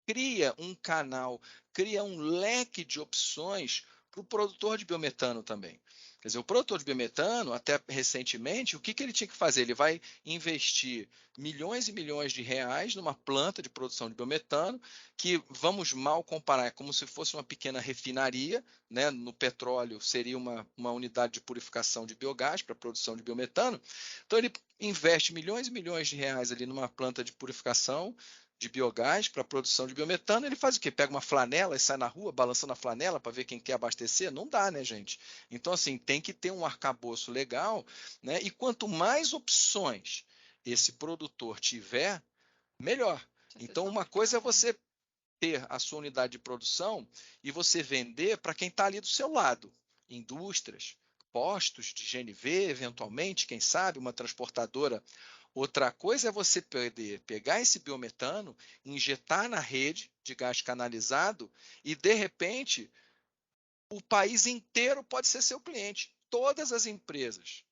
cria um canal, cria um leque de opções para o produtor de biometano também. Quer dizer, o produtor de biometano, até recentemente, o que ele tinha que fazer? Ele vai investir milhões e milhões de reais numa planta de produção de biometano, que vamos mal comparar, é como se fosse uma pequena refinaria, né? No petróleo seria uma unidade de purificação de biogás para a produção de biometano. Então ele investe milhões e milhões de reais ali numa planta de purificação de biogás para a produção de biometano, ele faz o quê? Pega uma flanela e sai na rua balançando a flanela para ver quem quer abastecer? Não dá, né, gente? Então, assim, tem que ter um arcabouço legal, né? E quanto mais opções esse produtor tiver, melhor. Então, uma coisa é você ter a sua unidade de produção e você vender para quem está ali do seu lado, indústrias, postos de GNV, eventualmente, quem sabe, uma transportadora. Outra coisa é você poder pegar esse biometano, injetar na rede de gás canalizado e, de repente, o país inteiro pode ser seu cliente. Todas as empresas,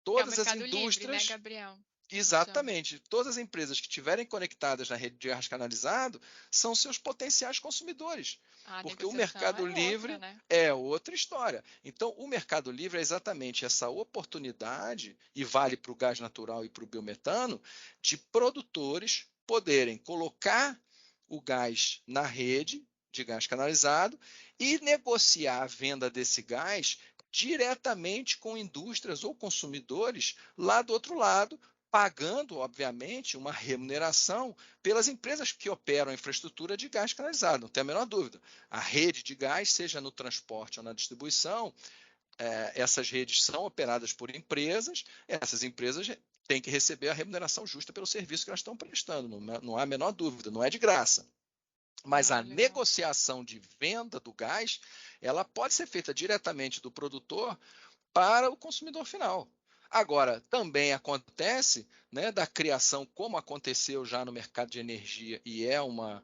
Que é o todas as mercado livre, né, indústrias. Gabriel? Que a gente chama. Exatamente. Todas as empresas que estiverem conectadas na rede de gás canalizado são seus potenciais consumidores. A Porque o negociação Mercado é outra, Livre né? é outra história. Então, o Mercado Livre é exatamente essa oportunidade, e vale para o gás natural e para o biometano, de produtores poderem colocar o gás na rede de gás canalizado e negociar a venda desse gás diretamente com indústrias ou consumidores lá do outro lado, pagando, obviamente, uma remuneração pelas empresas que operam a infraestrutura de gás canalizado, não tem a menor dúvida. A rede de gás, seja no transporte ou na distribuição, essas redes são operadas por empresas, essas empresas têm que receber a remuneração justa pelo serviço que elas estão prestando, não há a menor dúvida, não é de graça. Mas a Legal. negociação de venda do gás, ela pode ser feita diretamente do produtor para o consumidor final. Agora, também acontece, né, da criação, como aconteceu já no mercado de energia e é uma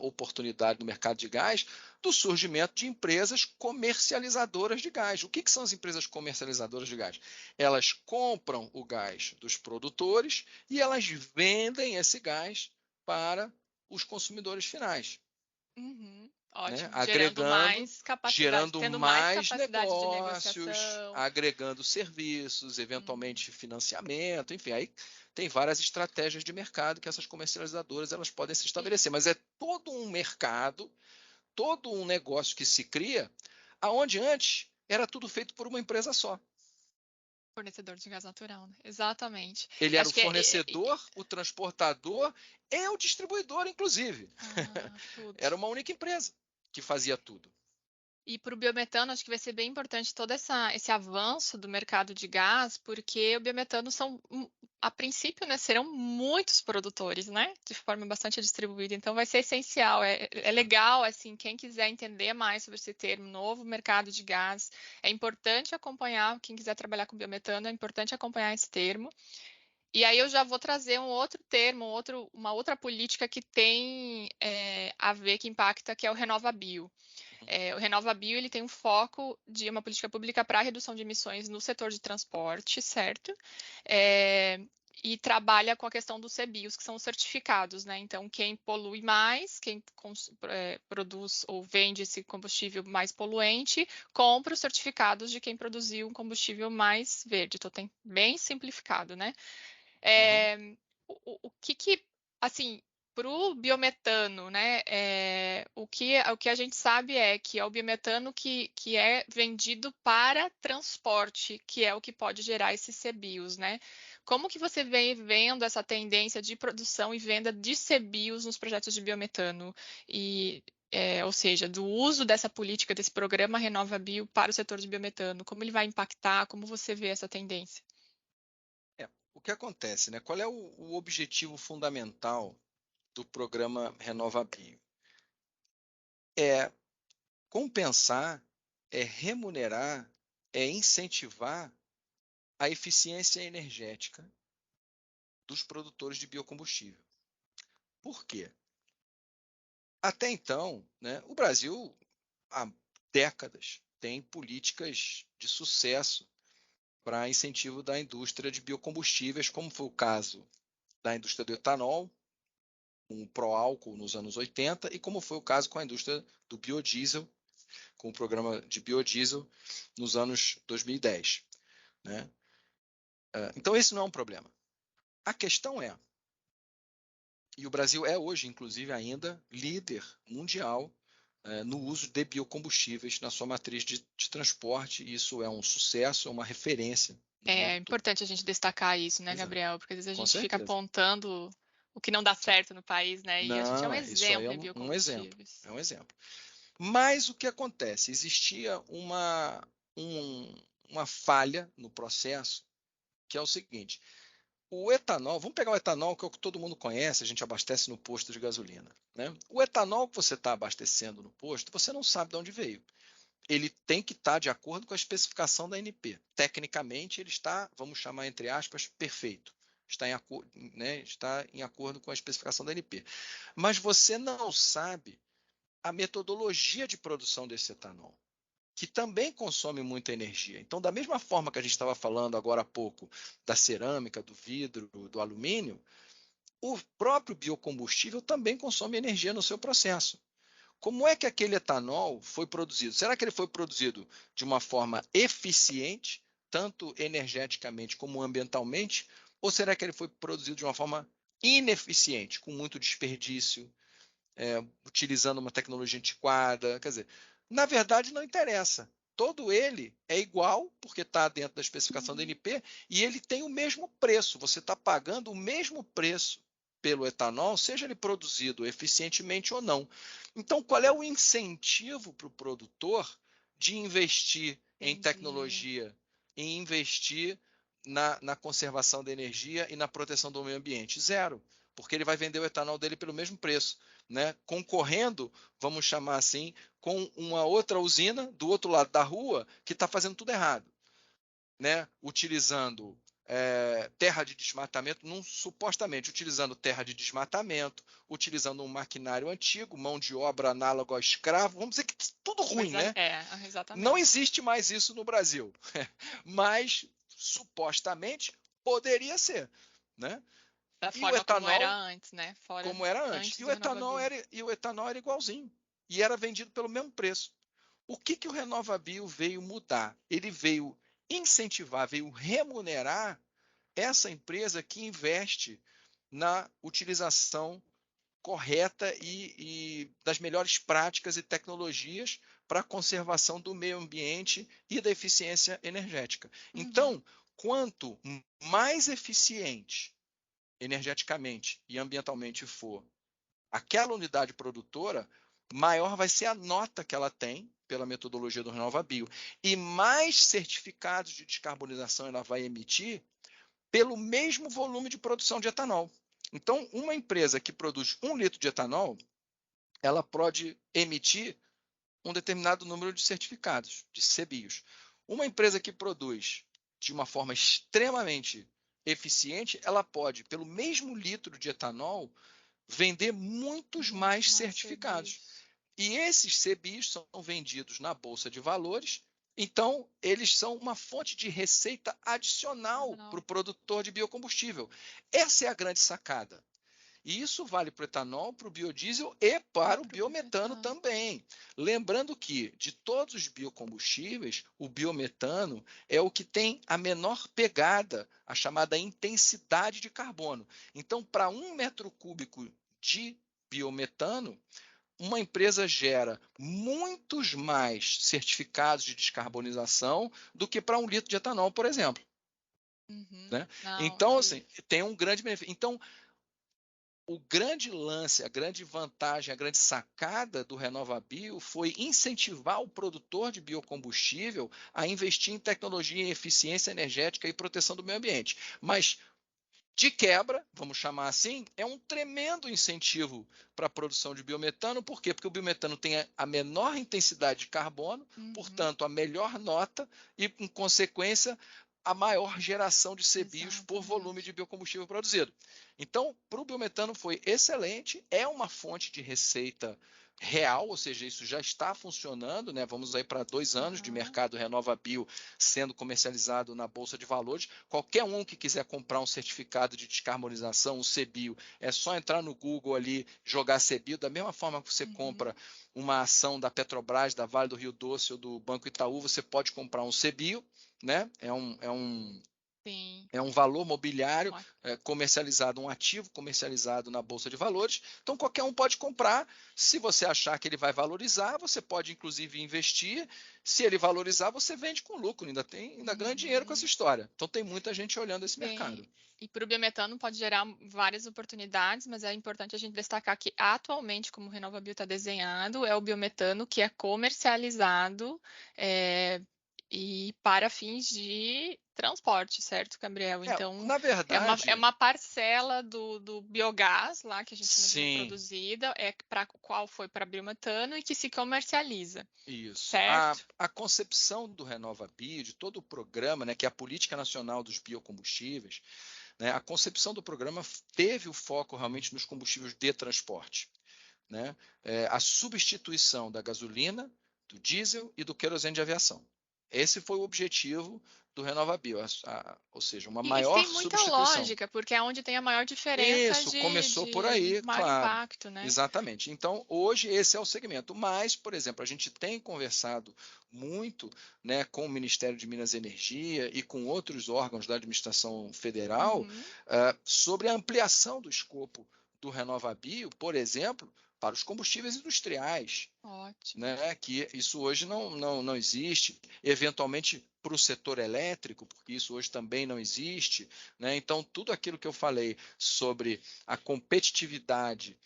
oportunidade no mercado de gás, do surgimento de empresas comercializadoras de gás. O que são as empresas comercializadoras de gás? Elas compram o gás dos produtores e elas vendem esse gás para os consumidores finais. Uhum. Né? Ótimo. Gerando Agregando, mais capacidade, gerando tendo mais mais capacidade de negócios, negociação. agregando serviços, Uhum. eventualmente financiamento, enfim, aí tem várias estratégias de mercado que essas comercializadoras elas podem se E estabelecer, mas é todo um mercado, todo um negócio que se cria, aonde antes era tudo feito por uma empresa só. fornecedor de gás natural, né? Exatamente. Ele era o Acho que fornecedor, o transportador e o distribuidor, inclusive. tudo. Era uma única empresa que fazia tudo. E para o biometano, acho que vai ser bem importante todo esse avanço do mercado de gás, porque o biometano são, a princípio, né, serão muitos produtores, né, de forma bastante distribuída. Então, vai ser essencial. É legal, assim, quem quiser entender mais sobre esse termo, novo mercado de gás, é importante acompanhar. Quem quiser trabalhar com biometano, é importante acompanhar esse termo. E aí eu já vou trazer um outro termo, uma outra política que tem a ver, que impacta, que é o RenovaBio. O RenovaBio ele tem um foco de uma política pública para a redução de emissões no setor de transporte, certo? E trabalha com a questão dos CBIOS, que são os certificados, né? Então, quem polui mais, quem produz ou vende esse combustível mais poluente, compra os certificados de quem produziu um combustível mais verde. Estou bem simplificado, né? O que, assim, para o biometano, né? O que a gente sabe é que é o biometano que é vendido para transporte, que é o que pode gerar esses CBIOS, né? Como que você vem vendo essa tendência de produção e venda de CBIOS nos projetos de biometano? Ou seja, do uso dessa política, desse programa RenovaBio para o setor de biometano, como ele vai impactar, como você vê essa tendência? O que acontece, né? Qual é o objetivo fundamental do programa RenovaBio? É compensar, é remunerar, é incentivar a eficiência energética dos produtores de biocombustível. Por quê? Até então, né, o Brasil, há décadas, tem políticas de sucesso para incentivo da indústria de biocombustíveis, como foi o caso da indústria do etanol, com o pró-álcool nos anos 80, e como foi o caso com a indústria do biodiesel, com o programa de biodiesel nos anos 2010. Né? Então, esse não é um problema. A questão é, e o Brasil é hoje, inclusive, ainda líder mundial no uso de biocombustíveis na sua matriz de transporte, e isso é um sucesso, é uma referência no É mundo todo. importante a gente destacar isso, né, Exato. Gabriel? Porque às vezes a Com gente fica certeza. apontando o que não dá certo no país, né? E a gente é um Não, isso aí é exemplo em um exemplo. biocombustíveis. É um exemplo. Mas o que acontece? Existia uma falha no processo, que é o seguinte: o etanol, vamos pegar o etanol, que é o que todo mundo conhece, a gente abastece no posto de gasolina. Né? O etanol que você está abastecendo no posto, você não sabe de onde veio. Ele tem que estar de acordo com a especificação da ANP. Tecnicamente, ele está, vamos chamar entre aspas, perfeito. Está em acordo com a especificação da ANP. Mas você não sabe a metodologia de produção desse etanol, que também consome muita energia. Então, da mesma forma que a gente estava falando agora há pouco da cerâmica, do vidro, do alumínio, o próprio biocombustível também consome energia no seu processo. Como é que aquele etanol foi produzido? Será que ele foi produzido de uma forma eficiente, tanto energeticamente como ambientalmente? Ou será que ele foi produzido de uma forma ineficiente, com muito desperdício, utilizando uma tecnologia antiquada? Quer dizer, na verdade não interessa. Todo ele é igual, porque está dentro da especificação da ANP, e ele tem o mesmo preço. Você está pagando o mesmo preço pelo etanol, seja ele produzido eficientemente ou não. Então, qual é o incentivo para o produtor de investir em Entendi. tecnologia, em investir na conservação da energia e na proteção do meio ambiente? Zero, porque ele vai vender o etanol dele pelo mesmo preço, né? Concorrendo, vamos chamar assim, com uma outra usina do outro lado da rua que está fazendo tudo errado, né? Utilizando terra de desmatamento, supostamente utilizando terra de desmatamento, utilizando um maquinário antigo, mão de obra análoga ao escravo, vamos dizer que tudo ruim, né? Não Exatamente. existe mais isso no Brasil, mas supostamente poderia ser, né? Da E o forma como era etanol, antes, né? como era antes, Antes do RenovaBio. e o etanol era igualzinho e era vendido pelo mesmo preço. O que o RenovaBio veio mudar? Ele veio incentivar, veio remunerar essa empresa que investe na utilização correta e das melhores práticas e tecnologias para a conservação do meio ambiente e da eficiência energética. Uhum. Então, quanto mais eficiente energeticamente e ambientalmente for aquela unidade produtora, maior vai ser a nota que ela tem pela metodologia do RenovaBio. E mais certificados de descarbonização ela vai emitir pelo mesmo volume de produção de etanol. Então, uma empresa que produz 1 litro de etanol, ela pode emitir um determinado número de certificados, de CBIOS. Uma empresa que produz de uma forma extremamente eficiente, ela pode, pelo mesmo litro de etanol, vender muitos Muito mais mais certificados. CBIOS. E esses CBIOs são vendidos na Bolsa de Valores, então eles são uma fonte de receita adicional para o produtor de biocombustível. Essa é a grande sacada. E isso vale para o etanol, para o biodiesel e para o biometano também. Lembrando que, de todos os biocombustíveis, o biometano é o que tem a menor pegada, a chamada intensidade de carbono. Então, para 1 metro cúbico de biometano, uma empresa gera muitos mais certificados de descarbonização do que para 1 litro de etanol, por exemplo. Né? Então, assim, tem um grande benefício. Então, o grande lance, a grande vantagem, a grande sacada do RenovaBio foi incentivar o produtor de biocombustível a investir em tecnologia em eficiência energética e proteção do meio ambiente. Mas, de quebra, vamos chamar assim, é um tremendo incentivo para a produção de biometano. Por quê? Porque o biometano tem a menor intensidade de carbono, portanto, a melhor nota e, em consequência, a maior geração de CBIOs por volume de biocombustível produzido. Então, para o biometano foi excelente, é uma fonte de receita real, ou seja, isso já está funcionando, né? Vamos aí para 2 anos de mercado RenovaBio sendo comercializado na Bolsa de Valores. Qualquer um que quiser comprar um certificado de descarbonização, um CBIO, é só entrar no Google ali, jogar CBIO, da mesma forma que você compra uma ação da Petrobras, da Vale do Rio Doce ou do Banco Itaú, você pode comprar um CBIO, né? É um valor mobiliário comercializado, um ativo comercializado na Bolsa de Valores. Então, qualquer um pode comprar. Se você achar que ele vai valorizar, você pode, inclusive, investir. Se ele valorizar, você vende com lucro. Ainda ganha dinheiro com essa história. Então, tem muita gente olhando esse mercado. E para o biometano pode gerar várias oportunidades, mas é importante a gente destacar que, atualmente, como o RenovaBio está desenhado, é o biometano que é comercializado e para fins de transporte, certo, Gabriel? Então, na verdade, é uma parcela do biogás lá que a gente imagina sim, produzida, para qual foi para biometano e que se comercializa. Isso. Certo? A concepção do RenovaBio, de todo o programa, né, que é a Política Nacional dos Biocombustíveis, né, a concepção do programa teve o foco realmente nos combustíveis de transporte. Né? A substituição da gasolina, do diesel e do querosene de aviação. Esse foi o objetivo do RenovaBio, ou seja, uma E maior tem muita substituição. lógica, porque é onde tem a maior diferença Isso, começou por aí, maior claro. impacto, né? Exatamente. Então, hoje esse é o segmento. Mas, por exemplo, a gente tem conversado muito, né, com o Ministério de Minas e Energia e com outros órgãos da administração federal sobre a ampliação do escopo do RenovaBio, por exemplo, para os combustíveis industriais. Ótimo. Né, que isso hoje não existe, eventualmente para o setor elétrico, porque isso hoje também não existe. Né? Então, tudo aquilo que eu falei sobre a competitividade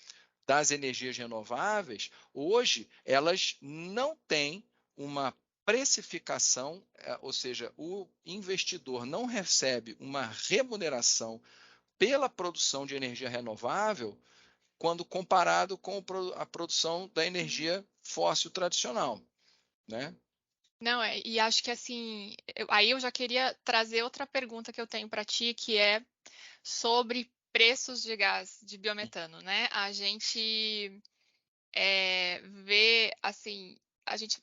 das energias renováveis, hoje elas não têm uma precificação, ou seja, o investidor não recebe uma remuneração pela produção de energia renovável quando comparado com a produção da energia fóssil tradicional, né? Não, e acho que assim, aí eu já queria trazer outra pergunta que eu tenho para ti, que é sobre preços de gás de biometano, né? A gente vê assim,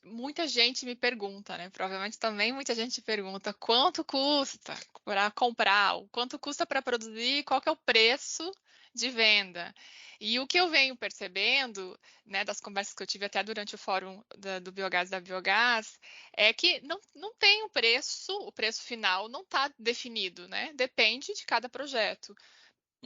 muita gente me pergunta, né? Provavelmente também muita gente pergunta quanto custa para comprar, quanto custa para produzir, qual que é o preço de venda. E o que eu venho percebendo, né, das conversas que eu tive até durante o fórum do Biogás da Biogás, é que não tem o preço final não está definido, né? Depende de cada projeto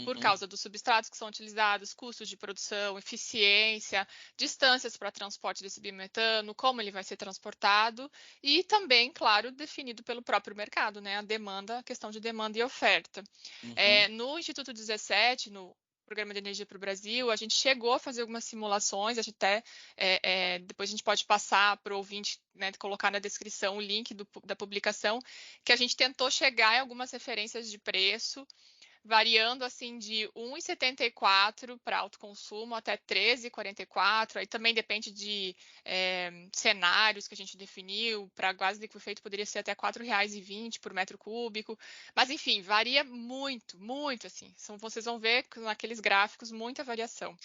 por causa dos substratos que são utilizados, custos de produção, eficiência, distâncias para transporte desse biometano, como ele vai ser transportado e também, claro, definido pelo próprio mercado, né? A questão de demanda e oferta. No Instituto 17, no Programa de Energia para o Brasil, a gente chegou a fazer algumas simulações, a gente até depois a gente pode passar para o ouvinte, né, colocar na descrição o link da publicação, que a gente tentou chegar em algumas referências de preço, variando assim de 1,74 para alto consumo até 13,44. Aí também depende de cenários que a gente definiu. Para gás liquefeito poderia ser até R$ 4,20 por metro cúbico. Mas enfim, varia muito, muito assim. Vocês vão ver naqueles gráficos muita variação.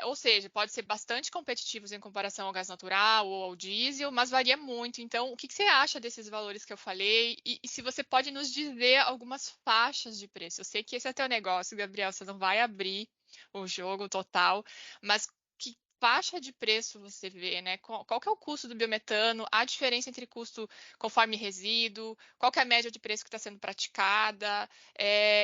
Ou seja, pode ser bastante competitivos em comparação ao gás natural ou ao diesel, mas varia muito. Então, o que você acha desses valores que eu falei? E se você pode nos dizer algumas faixas de preço? Eu sei que esse é teu negócio, Gabriel, você não vai abrir o jogo total, mas que faixa de preço você vê, né? Qual que é o custo do biometano? A diferença entre custo conforme resíduo? Qual que é a média de preço que está sendo praticada?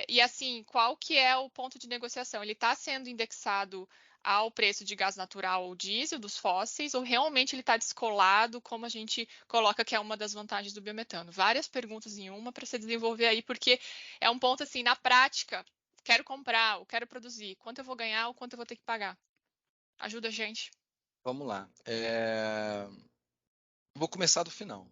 E assim, qual que é o ponto de negociação? Ele está sendo indexado ao preço de gás natural ou diesel dos fósseis, ou realmente ele está descolado, como a gente coloca que é uma das vantagens do biometano? Várias perguntas em uma para você desenvolver aí, porque é um ponto assim, na prática, quero comprar, ou quero produzir, quanto eu vou ganhar ou quanto eu vou ter que pagar? Ajuda a gente. Vamos lá. Vou começar do final.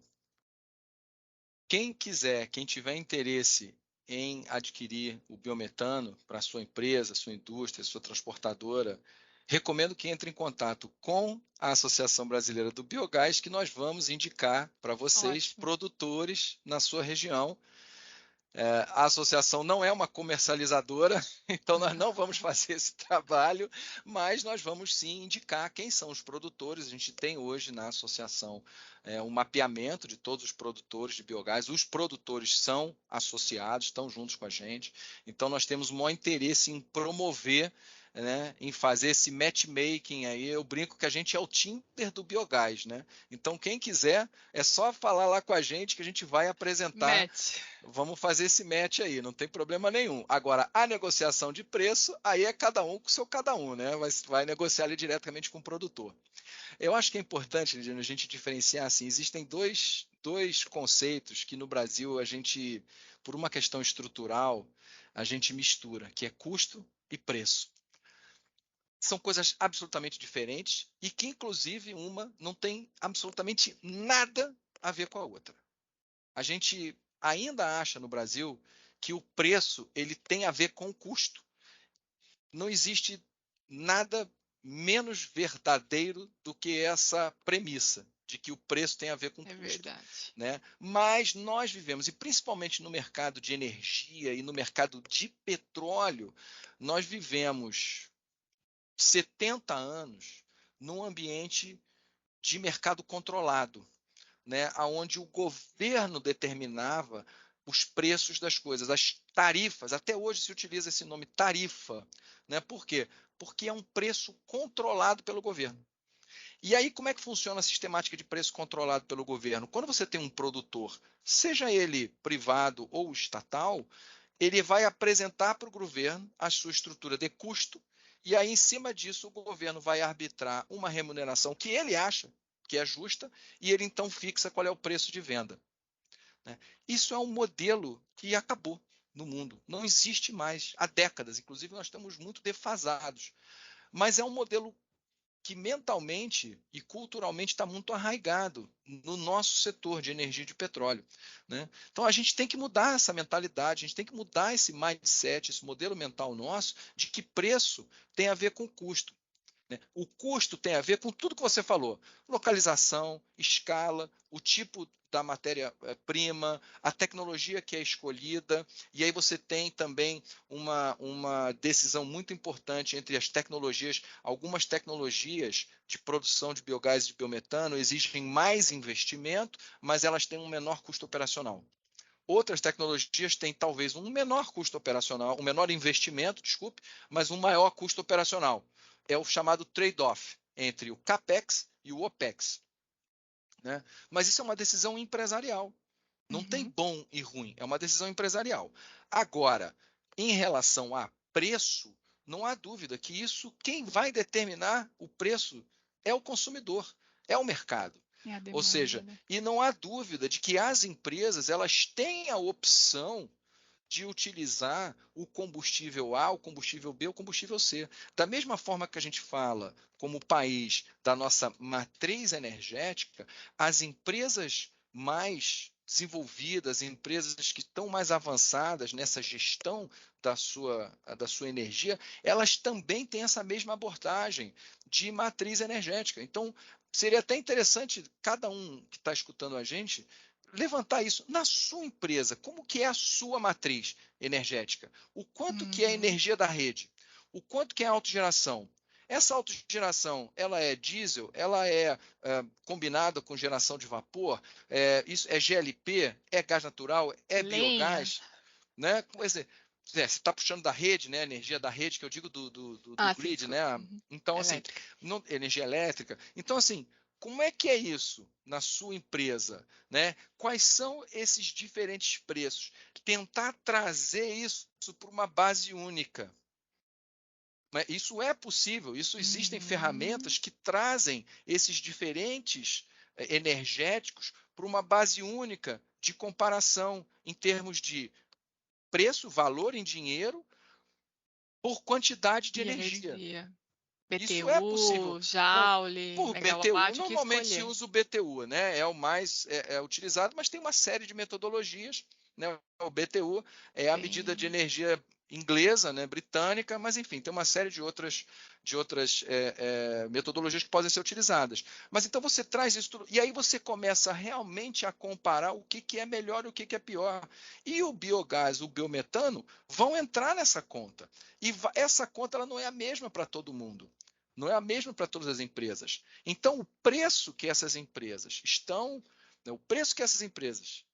Quem quiser, quem tiver interesse em adquirir o biometano para sua empresa, sua indústria, sua transportadora, recomendo que entre em contato com a Associação Brasileira do Biogás, que nós vamos indicar para vocês Ótimo. produtores na sua região. A associação não é uma comercializadora, então nós não vamos fazer esse trabalho, mas nós vamos sim indicar quem são os produtores. A gente tem hoje na associação um mapeamento de todos os produtores de biogás. Os produtores são associados, estão juntos com a gente. Então nós temos um maior interesse em promover, né, em fazer esse matchmaking aí. Eu brinco que a gente é o Tinder do biogás, né? Então quem quiser é só falar lá com a gente que a gente vai apresentar. Match. Vamos fazer esse match aí, não tem problema nenhum. Agora, a negociação de preço, aí é cada um com o seu cada um, né? Vai negociar ali diretamente com o produtor. Eu acho que é importante, Lidiane, a gente diferenciar assim, existem dois conceitos que no Brasil a gente, por uma questão estrutural, a gente mistura, que é custo e preço. São coisas absolutamente diferentes e que, inclusive, uma não tem absolutamente nada a ver com a outra. A gente ainda acha no Brasil que o preço ele tem a ver com o custo. Não existe nada menos verdadeiro do que essa premissa de que o preço tem a ver com É custo, verdade. né? Mas nós vivemos, e principalmente no mercado de energia e no mercado de petróleo, nós vivemos 70 anos num ambiente de mercado controlado, né, onde o governo determinava os preços das coisas, as tarifas. Até hoje se utiliza esse nome tarifa, né? Por quê? Porque é um preço controlado pelo governo. E aí, como é que funciona a sistemática de preço controlado pelo governo? Quando você tem um produtor, seja ele privado ou estatal, ele vai apresentar para o governo a sua estrutura de custo, e aí, em cima disso, o governo vai arbitrar uma remuneração que ele acha que é justa, e ele então fixa qual é o preço de venda, né? Isso é um modelo que acabou no mundo, não existe mais há décadas, inclusive nós estamos muito defasados, mas é um modelo que mentalmente e culturalmente está muito arraigado no nosso setor de energia e de petróleo, né? Então a gente tem que mudar essa mentalidade, a gente tem que mudar esse mindset, esse modelo mental nosso de que preço tem a ver com custo, né? O custo tem a ver com tudo que você falou: localização, escala, o tipo da matéria-prima, a tecnologia que é escolhida, e aí você tem também uma decisão muito importante entre as tecnologias. Algumas tecnologias de produção de biogás e de biometano exigem mais investimento, mas elas têm um menor custo operacional. Outras tecnologias têm talvez um menor custo operacional, um menor investimento, desculpe, mas um maior custo operacional. É o chamado trade-off entre o CAPEX e o OPEX, né? Mas isso é uma decisão empresarial. Não tem Uhum. bom e ruim, é uma decisão empresarial. Agora, em relação a preço, não há dúvida que isso, quem vai determinar o preço é o consumidor, é o mercado. É a Ou demanda, seja, né? e não há dúvida de que as empresas elas têm a opção de utilizar o combustível A, o combustível B, o combustível C. Da mesma forma que a gente fala como país da nossa matriz energética, as empresas mais desenvolvidas, empresas que estão mais avançadas nessa gestão da sua energia, elas também têm essa mesma abordagem de matriz energética. Então, seria até interessante cada um que está escutando a gente levantar isso na sua empresa. Como que é a sua matriz energética? O quanto que é a Uhum. energia da rede? O quanto que é a autogeração? Essa autogeração, ela é diesel, ela é combinada com geração de vapor, isso é GLP, é gás natural, é Lenha. biogás, né? Quer dizer, você está puxando da rede, né? Energia da rede, que eu digo do Sim, grid, né? desculpa. Uhum. Então, assim, Elétrica. energia elétrica. Então, assim, como é que é isso na sua empresa, né? Quais são esses diferentes preços? Tentar trazer isso para uma base única. Né? Isso é possível, isso existem Uhum. ferramentas que trazem esses diferentes energéticos para uma base única de comparação em termos de preço, valor em dinheiro, por quantidade de E energia. energia. Isso é possível. BTU, Joule, Por BTU, megawatt, o que normalmente se escolher. usa o BTU, né? É o mais utilizado, mas tem uma série de metodologias, né? O BTU é a medida de Tem. energia inglesa, né? Britânica, mas enfim, tem uma série de outras metodologias que podem ser utilizadas. Mas então você traz isso tudo, e aí você começa realmente a comparar o que é melhor e o que é pior. E o biogás, o biometano, vão entrar nessa conta. E essa conta ela não é a mesma para todo mundo. Não é a mesma para todas as empresas. Então, o preço que essas empresas estão, né, o preço que essas empresas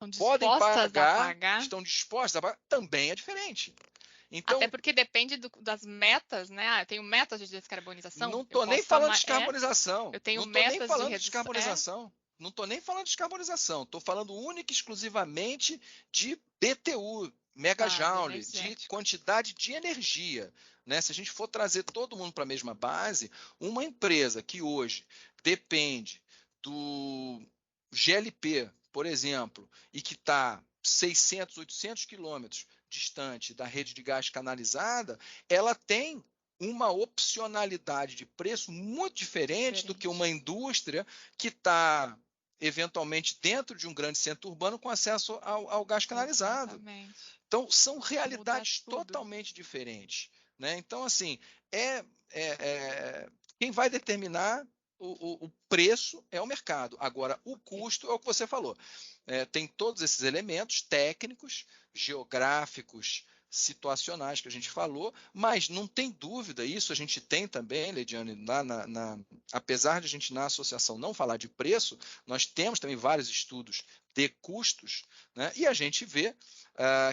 Estão podem dispostas a pagar, pagar? estão dispostas a pagar, também é diferente. Até Então, porque depende das metas, né? Eu tenho metas de descarbonização, não eu estou nem posso falando de estar. descarbonização. Eu tenho Não estou nem metas de falando de redução. descarbonização. Não estou nem falando de descarbonização. Estou falando única e exclusivamente de BTU, Tá, do megajoule, de energético. quantidade de energia. Né? Se a gente for trazer todo mundo para a mesma base, uma empresa que hoje depende do GLP, por exemplo, e que está 600, 800 quilômetros distante da rede de gás canalizada, ela tem uma opcionalidade de preço muito diferente do que Diferente. uma indústria que está eventualmente dentro de um grande centro urbano com acesso ao gás canalizado. Exatamente. Então, são Muda realidades tudo. totalmente diferentes. Né? Então, assim, é, é, quem vai determinar o preço é o mercado. Agora, o custo é o que você falou. Tem todos esses elementos técnicos, geográficos, situacionais que a gente falou, mas não tem dúvida, isso a gente tem também, Leidiane, apesar de a gente na associação não falar de preço, nós temos também vários estudos de custos, né? E a gente vê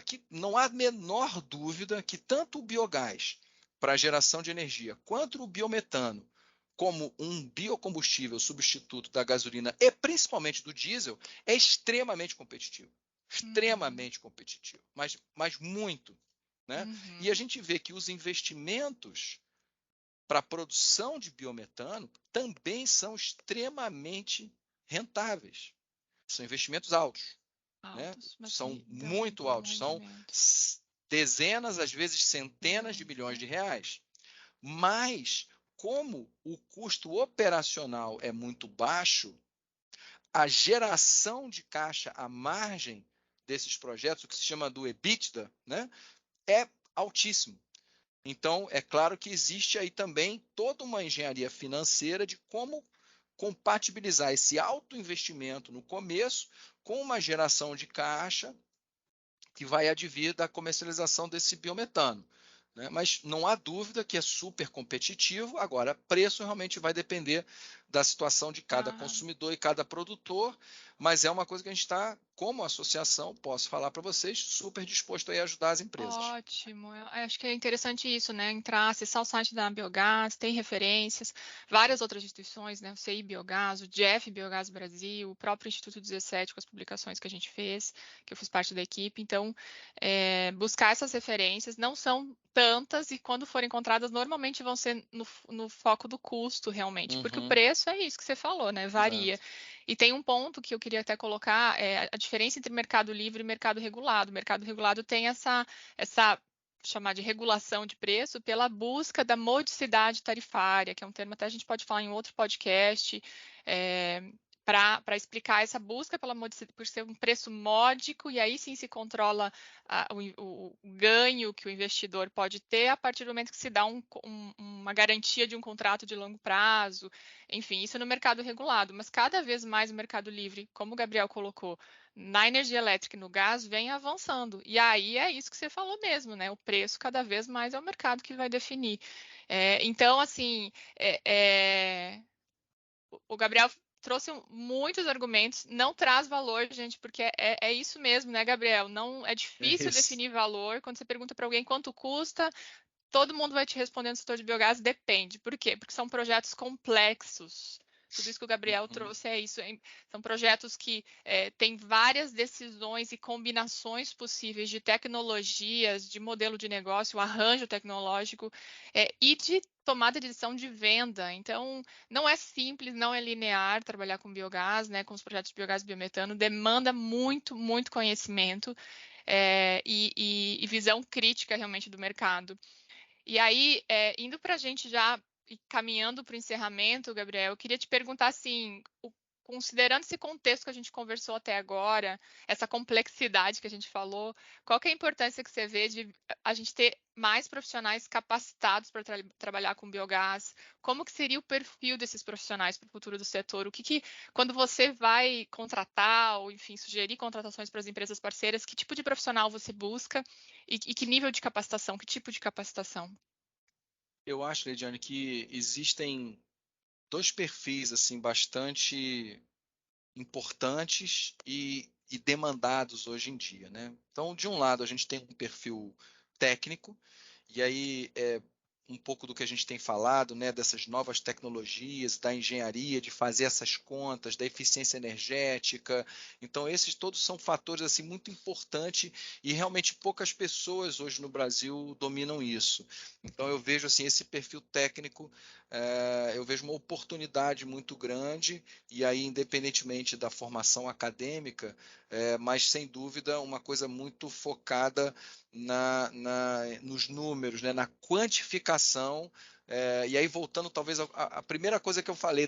que não há menor dúvida que tanto o biogás para a geração de energia quanto o biometano como um biocombustível substituto da gasolina e principalmente do diesel é extremamente competitivo. Uhum. Extremamente competitivo, mas muito. Né? E a Uhum. gente vê que os investimentos para a produção de biometano também são extremamente rentáveis. São investimentos altos. Né? Altos, mas São que dão um muito bom altos, são rendimento. dezenas, às vezes centenas de milhões de reais. Mas, como o custo operacional é muito baixo, a geração de caixa, a margem desses projetos, o que se chama do EBITDA, né, é altíssimo. Então, é claro que existe aí também toda uma engenharia financeira de como compatibilizar esse alto investimento no começo com uma geração de caixa que vai advir da comercialização desse biometano. Né? Mas não há dúvida que é super competitivo. Agora, preço realmente vai depender da situação de cada Ah, consumidor e cada produtor, mas é uma coisa que a gente está, como associação, posso falar para vocês, super disposto a ajudar as empresas. ótimo. Eu acho que é interessante isso, né? Entrar, acessar o site da Biogás, tem referências, várias outras instituições, né? O CI Biogás, o Jeff Biogás Brasil, o próprio Instituto 17 com as publicações que a gente fez, que eu fiz parte da equipe. Então, buscar essas referências não são tantas e quando forem encontradas, normalmente vão ser no foco do custo, realmente, porque o Uhum, preço é isso que você falou, né? Varia. exato. E tem um ponto que eu queria até colocar, é a diferença entre mercado livre e mercado regulado. O mercado regulado tem essa chamar de regulação de preço pela busca da modicidade tarifária, que é um termo até a gente pode falar em outro podcast, é, para explicar essa busca por ser um preço módico, e aí sim se controla o ganho que o investidor pode ter a partir do momento que se dá uma garantia de um contrato de longo prazo, enfim, isso no mercado regulado, mas cada vez mais o mercado livre, como o Gabriel colocou, na energia elétrica e no gás, vem avançando. E aí é isso que você falou mesmo, né? O preço cada vez mais é o mercado que vai definir. Então, assim, o Gabriel trouxe muitos argumentos, não traz valor, gente, porque é isso mesmo, né, Gabriel? Não é É difícil isso. definir valor. Quando você pergunta para alguém quanto custa, todo mundo vai te responder no setor de biogás, depende. Por quê? Porque são projetos complexos. Tudo isso que o Gabriel Uhum. trouxe é isso. São projetos que têm várias decisões e combinações possíveis de tecnologias, de modelo de negócio, arranjo tecnológico e de tomada de decisão de venda. Então, não é simples, não é linear trabalhar com biogás, né, com os projetos de biogás e biometano. Demanda muito, muito conhecimento e visão crítica realmente do mercado. E aí, indo para a gente já e caminhando para o encerramento, Gabriel, eu queria te perguntar assim, considerando esse contexto que a gente conversou até agora, essa complexidade que a gente falou, qual que é a importância que você vê de a gente ter mais profissionais capacitados para trabalhar com biogás? Como que seria o perfil desses profissionais para o futuro do setor? Quando você vai contratar ou, enfim, sugerir contratações para as empresas parceiras, que tipo de profissional você busca e que nível de capacitação, que tipo de capacitação? Eu acho, Leidiane, que existem dois perfis assim bastante importantes e demandados hoje em dia, né? Então, de um lado, a gente tem um perfil técnico, e aí um pouco do que a gente tem falado, né, dessas novas tecnologias, da engenharia, de fazer essas contas, da eficiência energética. Então, esses todos são fatores assim muito importantes e realmente poucas pessoas hoje no Brasil dominam isso. Então, eu vejo assim esse perfil técnico, eu vejo uma oportunidade muito grande e aí, independentemente da formação acadêmica, mas sem dúvida uma coisa muito focada nos números, né, na quantificação. E aí, voltando talvez a primeira coisa que eu falei,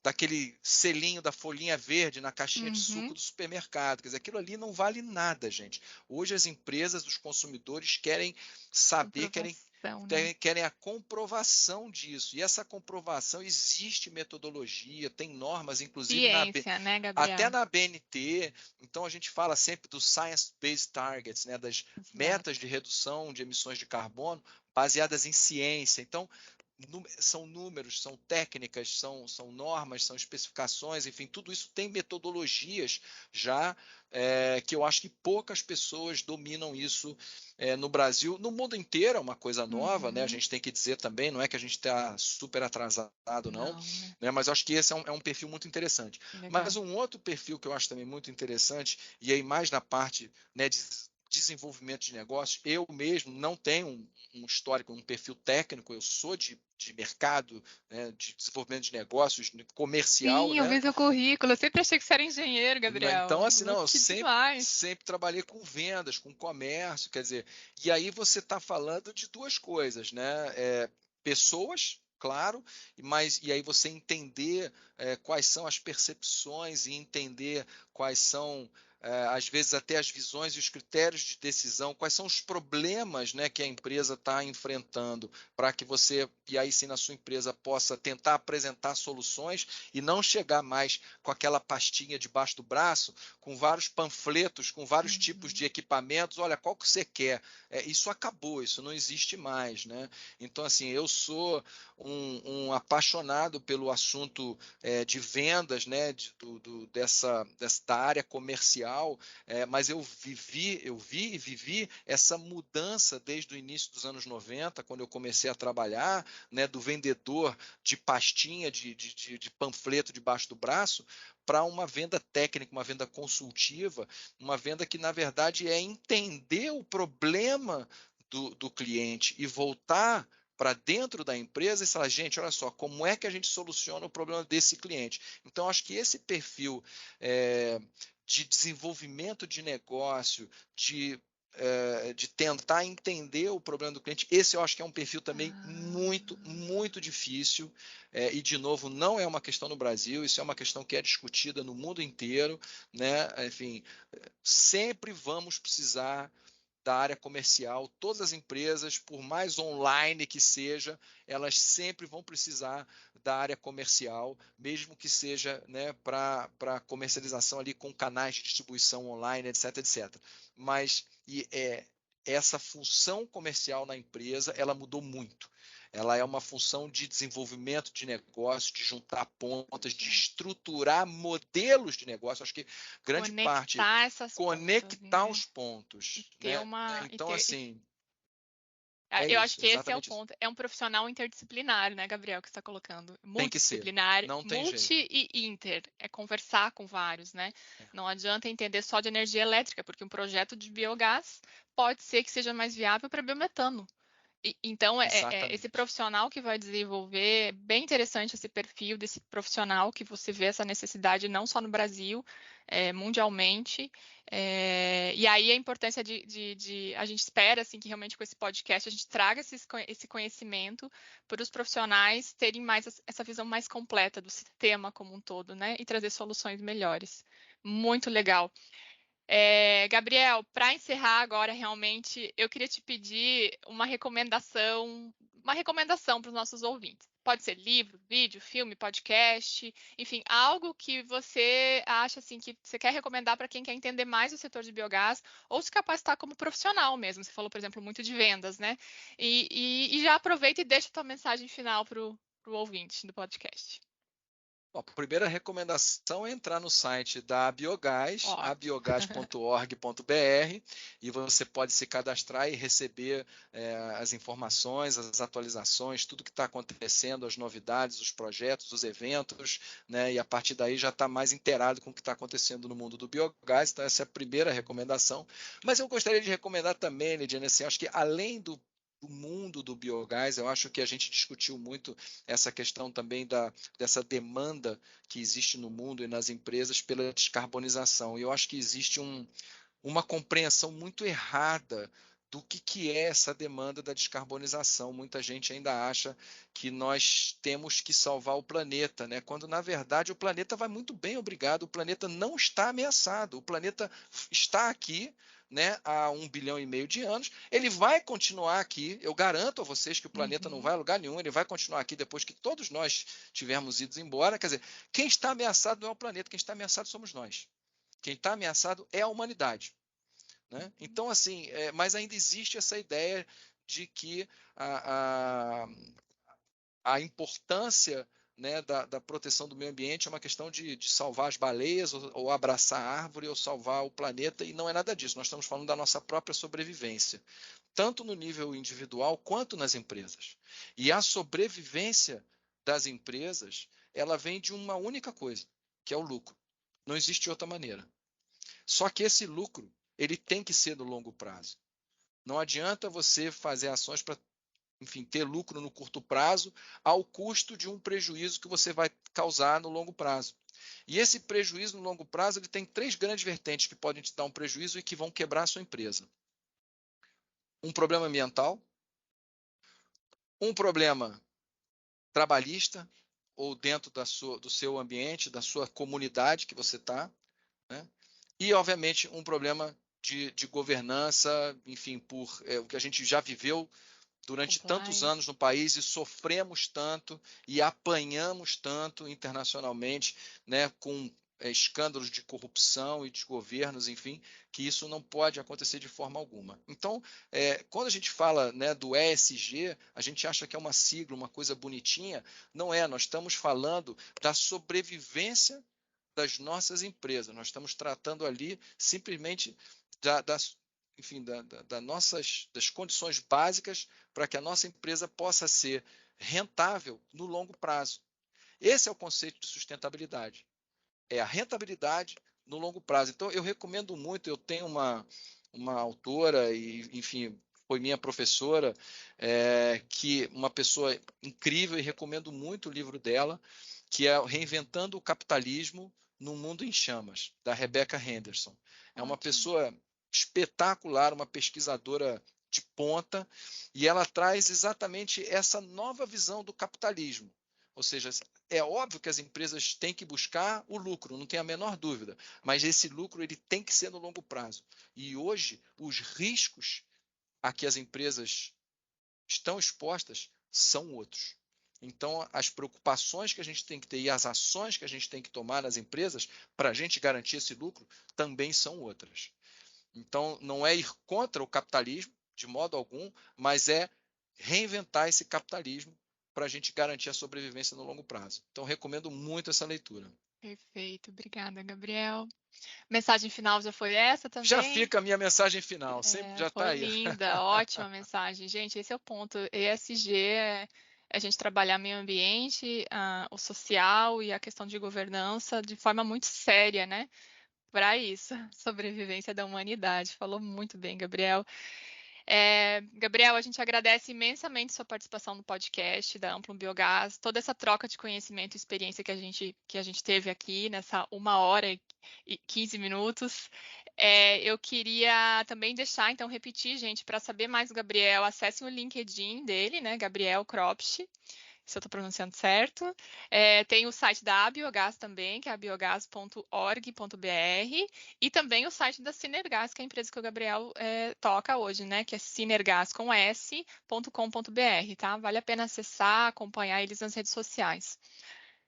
daquele selinho da folhinha verde na caixinha de suco Uhum. do supermercado. Quer dizer, aquilo ali não vale nada, gente. Hoje as empresas, os consumidores querem saber, Comprovação, né? querem a comprovação disso. E essa comprovação existe metodologia, tem normas, inclusive Ciência, né, até Gabriel? na BNT. Então a gente fala sempre dos Science-Based Targets, né, das metas Exato. de redução de emissões de carbono baseadas em ciência. Então, são números, são técnicas, são normas, são especificações, enfim, tudo isso tem metodologias já que eu acho que poucas pessoas dominam isso no Brasil. No mundo inteiro é uma coisa nova, né? A Uhum. gente tem que dizer também, não é que a gente está super atrasado, não, Não, né? né? Mas eu acho que esse é um perfil muito interessante. Mas Legal. um outro perfil que eu acho também muito interessante, e aí mais na parte, né, de desenvolvimento de negócios, eu mesmo não tenho um histórico, um perfil técnico, eu sou de mercado, né, de desenvolvimento de negócios, comercial, Sim, eu né? vi seu currículo. Eu sempre achei que você era engenheiro, Então, Gabriel. assim, não, eu Que sempre, demais. sempre trabalhei com vendas, com comércio, quer dizer, e aí você está falando de duas coisas, né? Pessoas, claro, e aí você entender quais são as percepções e entender quais são, às vezes, até as visões e os critérios de decisão, quais são os problemas, né, que a empresa está enfrentando, para que você, e aí sim na sua empresa, possa tentar apresentar soluções e não chegar mais com aquela pastinha debaixo do braço, com vários panfletos, com vários tipos de Uhum. equipamentos. Olha, qual que você quer? Isso acabou, isso não existe mais, né? Então, assim, eu sou um apaixonado pelo assunto de vendas, né? Da área comercial, mas eu vi e vivi essa mudança desde o início dos anos 90, quando eu comecei a trabalhar, né? Do vendedor de pastinha, de panfleto debaixo do braço, para uma venda técnica, uma venda consultiva, uma venda que, na verdade, é entender o problema do cliente e voltar para dentro da empresa e falar, gente, olha só, como é que a gente soluciona o problema desse cliente? Então, acho que esse perfil de desenvolvimento de negócio, de de tentar entender o problema do cliente. Esse eu acho que é um perfil também muito, muito difícil. E, de novo, não é uma questão no Brasil, isso é uma questão que é discutida no mundo inteiro, né? Enfim, sempre vamos precisar da área comercial. Todas as empresas, por mais online que seja, elas sempre vão precisar da área comercial, mesmo que seja, né, para comercialização ali com canais de distribuição online, etc, etc. Mas essa função comercial na empresa, ela mudou muito. Ela é uma função de desenvolvimento de negócio, de juntar pontas, de estruturar modelos de negócio. Acho que grande parte Conectar essas pontas, conectar né? os pontos, Ter né? uma. Então, assim, Eu acho isso, que esse é o exatamente isso. ponto. É um profissional interdisciplinar, né, Gabriel, que você está colocando. Tem que ser, Multidisciplinar, não tem jeito. multi e inter. É conversar com vários, né? É. Não adianta entender só de energia elétrica, porque um projeto de biogás pode ser que seja mais viável para biometano. Então, esse Exatamente. profissional que vai desenvolver, é bem interessante esse perfil desse profissional que você vê essa necessidade não só no Brasil, mundialmente. E aí a importância a gente espera assim, que realmente com esse podcast a gente traga esse conhecimento para os profissionais terem mais essa visão mais completa do sistema como um todo, né? E trazer soluções melhores. Muito legal. Gabriel, para encerrar agora, realmente, eu queria te pedir uma recomendação para os nossos ouvintes. Pode ser livro, vídeo, filme, podcast, enfim, algo que você acha assim que você quer recomendar para quem quer entender mais o setor de biogás ou se capacitar como profissional mesmo. Você falou, por exemplo, muito de vendas, né? E já aproveita e deixa a tua mensagem final para o ouvinte do podcast. Bom, a primeira recomendação é entrar no site da Biogás, Ótimo. abiogás.org.br, e você pode se cadastrar e receber as informações, as atualizações, tudo que está acontecendo, as novidades, os projetos, os eventos, né? E a partir daí já está mais inteirado com o que está acontecendo no mundo do biogás. Então, essa é a primeira recomendação. Mas eu gostaria de recomendar também, Lidiane, assim, acho que além do mundo do biogás, eu acho que a gente discutiu muito essa questão também dessa demanda que existe no mundo e nas empresas pela descarbonização. E eu acho que existe uma compreensão muito errada do que é essa demanda da descarbonização. Muita gente ainda acha que nós temos que salvar o planeta, né? Quando, na verdade, o planeta vai muito bem, obrigado. O planeta não está ameaçado. O planeta está aqui, né, há 1,5 bilhão de anos. Ele vai continuar aqui. Eu garanto a vocês que o planeta não vai a lugar nenhum. Ele vai continuar aqui depois que todos nós tivermos ido embora. Quer dizer, quem está ameaçado não é o planeta, quem está ameaçado somos nós. Quem está ameaçado é a humanidade. Né? Então, assim, mas ainda existe essa ideia de que a importância, né, da proteção do meio ambiente é uma questão de salvar as baleias, ou abraçar a árvore, ou salvar o planeta, e não é nada disso. Nós estamos falando da nossa própria sobrevivência, tanto no nível individual quanto nas empresas. E a sobrevivência das empresas, ela vem de uma única coisa, que é o lucro. Não existe outra maneira. Só que esse lucro, ele tem que ser no longo prazo. Não adianta você fazer ações para, enfim, ter lucro no curto prazo ao custo de um prejuízo que você vai causar no longo prazo. E esse prejuízo no longo prazo, ele tem 3 grandes vertentes que podem te dar um prejuízo e que vão quebrar a sua empresa. Um problema ambiental, um problema trabalhista, ou dentro do seu ambiente, da sua comunidade que você está, né? E, obviamente, um problema de governança, enfim, por o que a gente já viveu durante tantos Compliance. anos no país e sofremos tanto e apanhamos tanto internacionalmente, né, com escândalos de corrupção e de governos, enfim, que isso não pode acontecer de forma alguma. Então, quando a gente fala, né, do ESG, a gente acha que é uma sigla, uma coisa bonitinha. Não é, nós estamos falando da sobrevivência das nossas empresas. Nós estamos tratando ali simplesmente enfim, das condições básicas para que a nossa empresa possa ser rentável no longo prazo. Esse é o conceito de sustentabilidade. É a rentabilidade no longo prazo. Então, eu recomendo muito. Eu tenho uma autora, e, enfim, foi minha professora, que uma pessoa incrível, e recomendo muito o livro dela, que é Reinventando o Capitalismo num Mundo em Chamas, da Rebecca Henderson. É uma Ótimo. pessoa espetacular, uma pesquisadora de ponta, e ela traz exatamente essa nova visão do capitalismo. Ou seja, é óbvio que as empresas têm que buscar o lucro, não tem a menor dúvida, mas esse lucro ele tem que ser no longo prazo. E hoje, os riscos a que as empresas estão expostas são outros. Então, as preocupações que a gente tem que ter e as ações que a gente tem que tomar nas empresas para a gente garantir esse lucro também são outras. Então, não é ir contra o capitalismo, de modo algum, mas é reinventar esse capitalismo para a gente garantir a sobrevivência no longo prazo. Então, recomendo muito essa leitura. Perfeito, obrigada, Gabriel. Mensagem final já foi essa Já também? fica a minha mensagem final, sempre já está Foi aí. linda, ótima mensagem. Gente, esse é o ponto. ESG é a gente trabalhar meio ambiente, o social e a questão de governança de forma muito séria, né? Para isso, sobrevivência da humanidade. Falou muito bem, Gabriel. Gabriel, a gente agradece imensamente sua participação no podcast da Amplum Biogás, toda essa troca de conhecimento e experiência que a gente teve aqui nessa 1 hora e 15 minutos. Eu queria também deixar, então, repetir, gente, para saber mais do Gabriel, acessem o LinkedIn dele, né, Gabriel Kropsch, se eu estou pronunciando certo. Tem o site da Biogás também, que é biogás.org.br, e também o site da Sinergás, que é a empresa que o Gabriel toca hoje, né? Que é sinergás.com.br, tá? Vale a pena acessar, acompanhar eles nas redes sociais.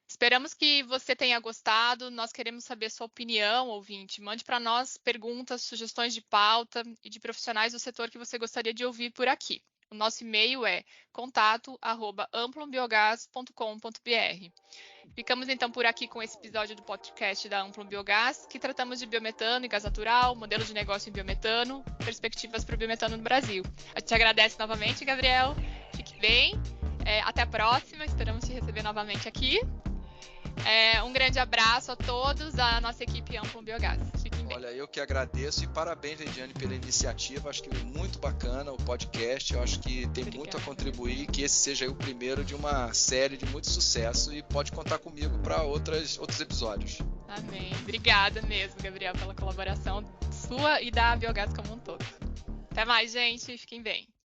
Esperamos que você tenha gostado. Nós queremos saber sua opinião, ouvinte. Mande para nós perguntas, sugestões de pauta e de profissionais do setor que você gostaria de ouvir por aqui. O nosso e-mail é contato@amplumbiogás.com.br. Ficamos então por aqui com esse episódio do podcast da Amplum Biogás, que tratamos de biometano e gás natural, modelo de negócio em biometano, perspectivas para o biometano no Brasil. A gente agradece novamente, Gabriel. Fique bem. Até a próxima. Esperamos te receber novamente aqui. Um grande abraço a todos da nossa equipe Amplum Biogás. Fiquem bem. Olha, eu que agradeço e parabéns, Regiane, pela iniciativa. Acho que é muito bacana o podcast. Eu acho que tem muito a contribuir, que esse seja o primeiro de uma série de muito sucesso e pode contar comigo para outros episódios. Amém. Obrigada mesmo, Gabriel, pela colaboração sua e da Biogás como um todo. Até mais, gente. Fiquem bem.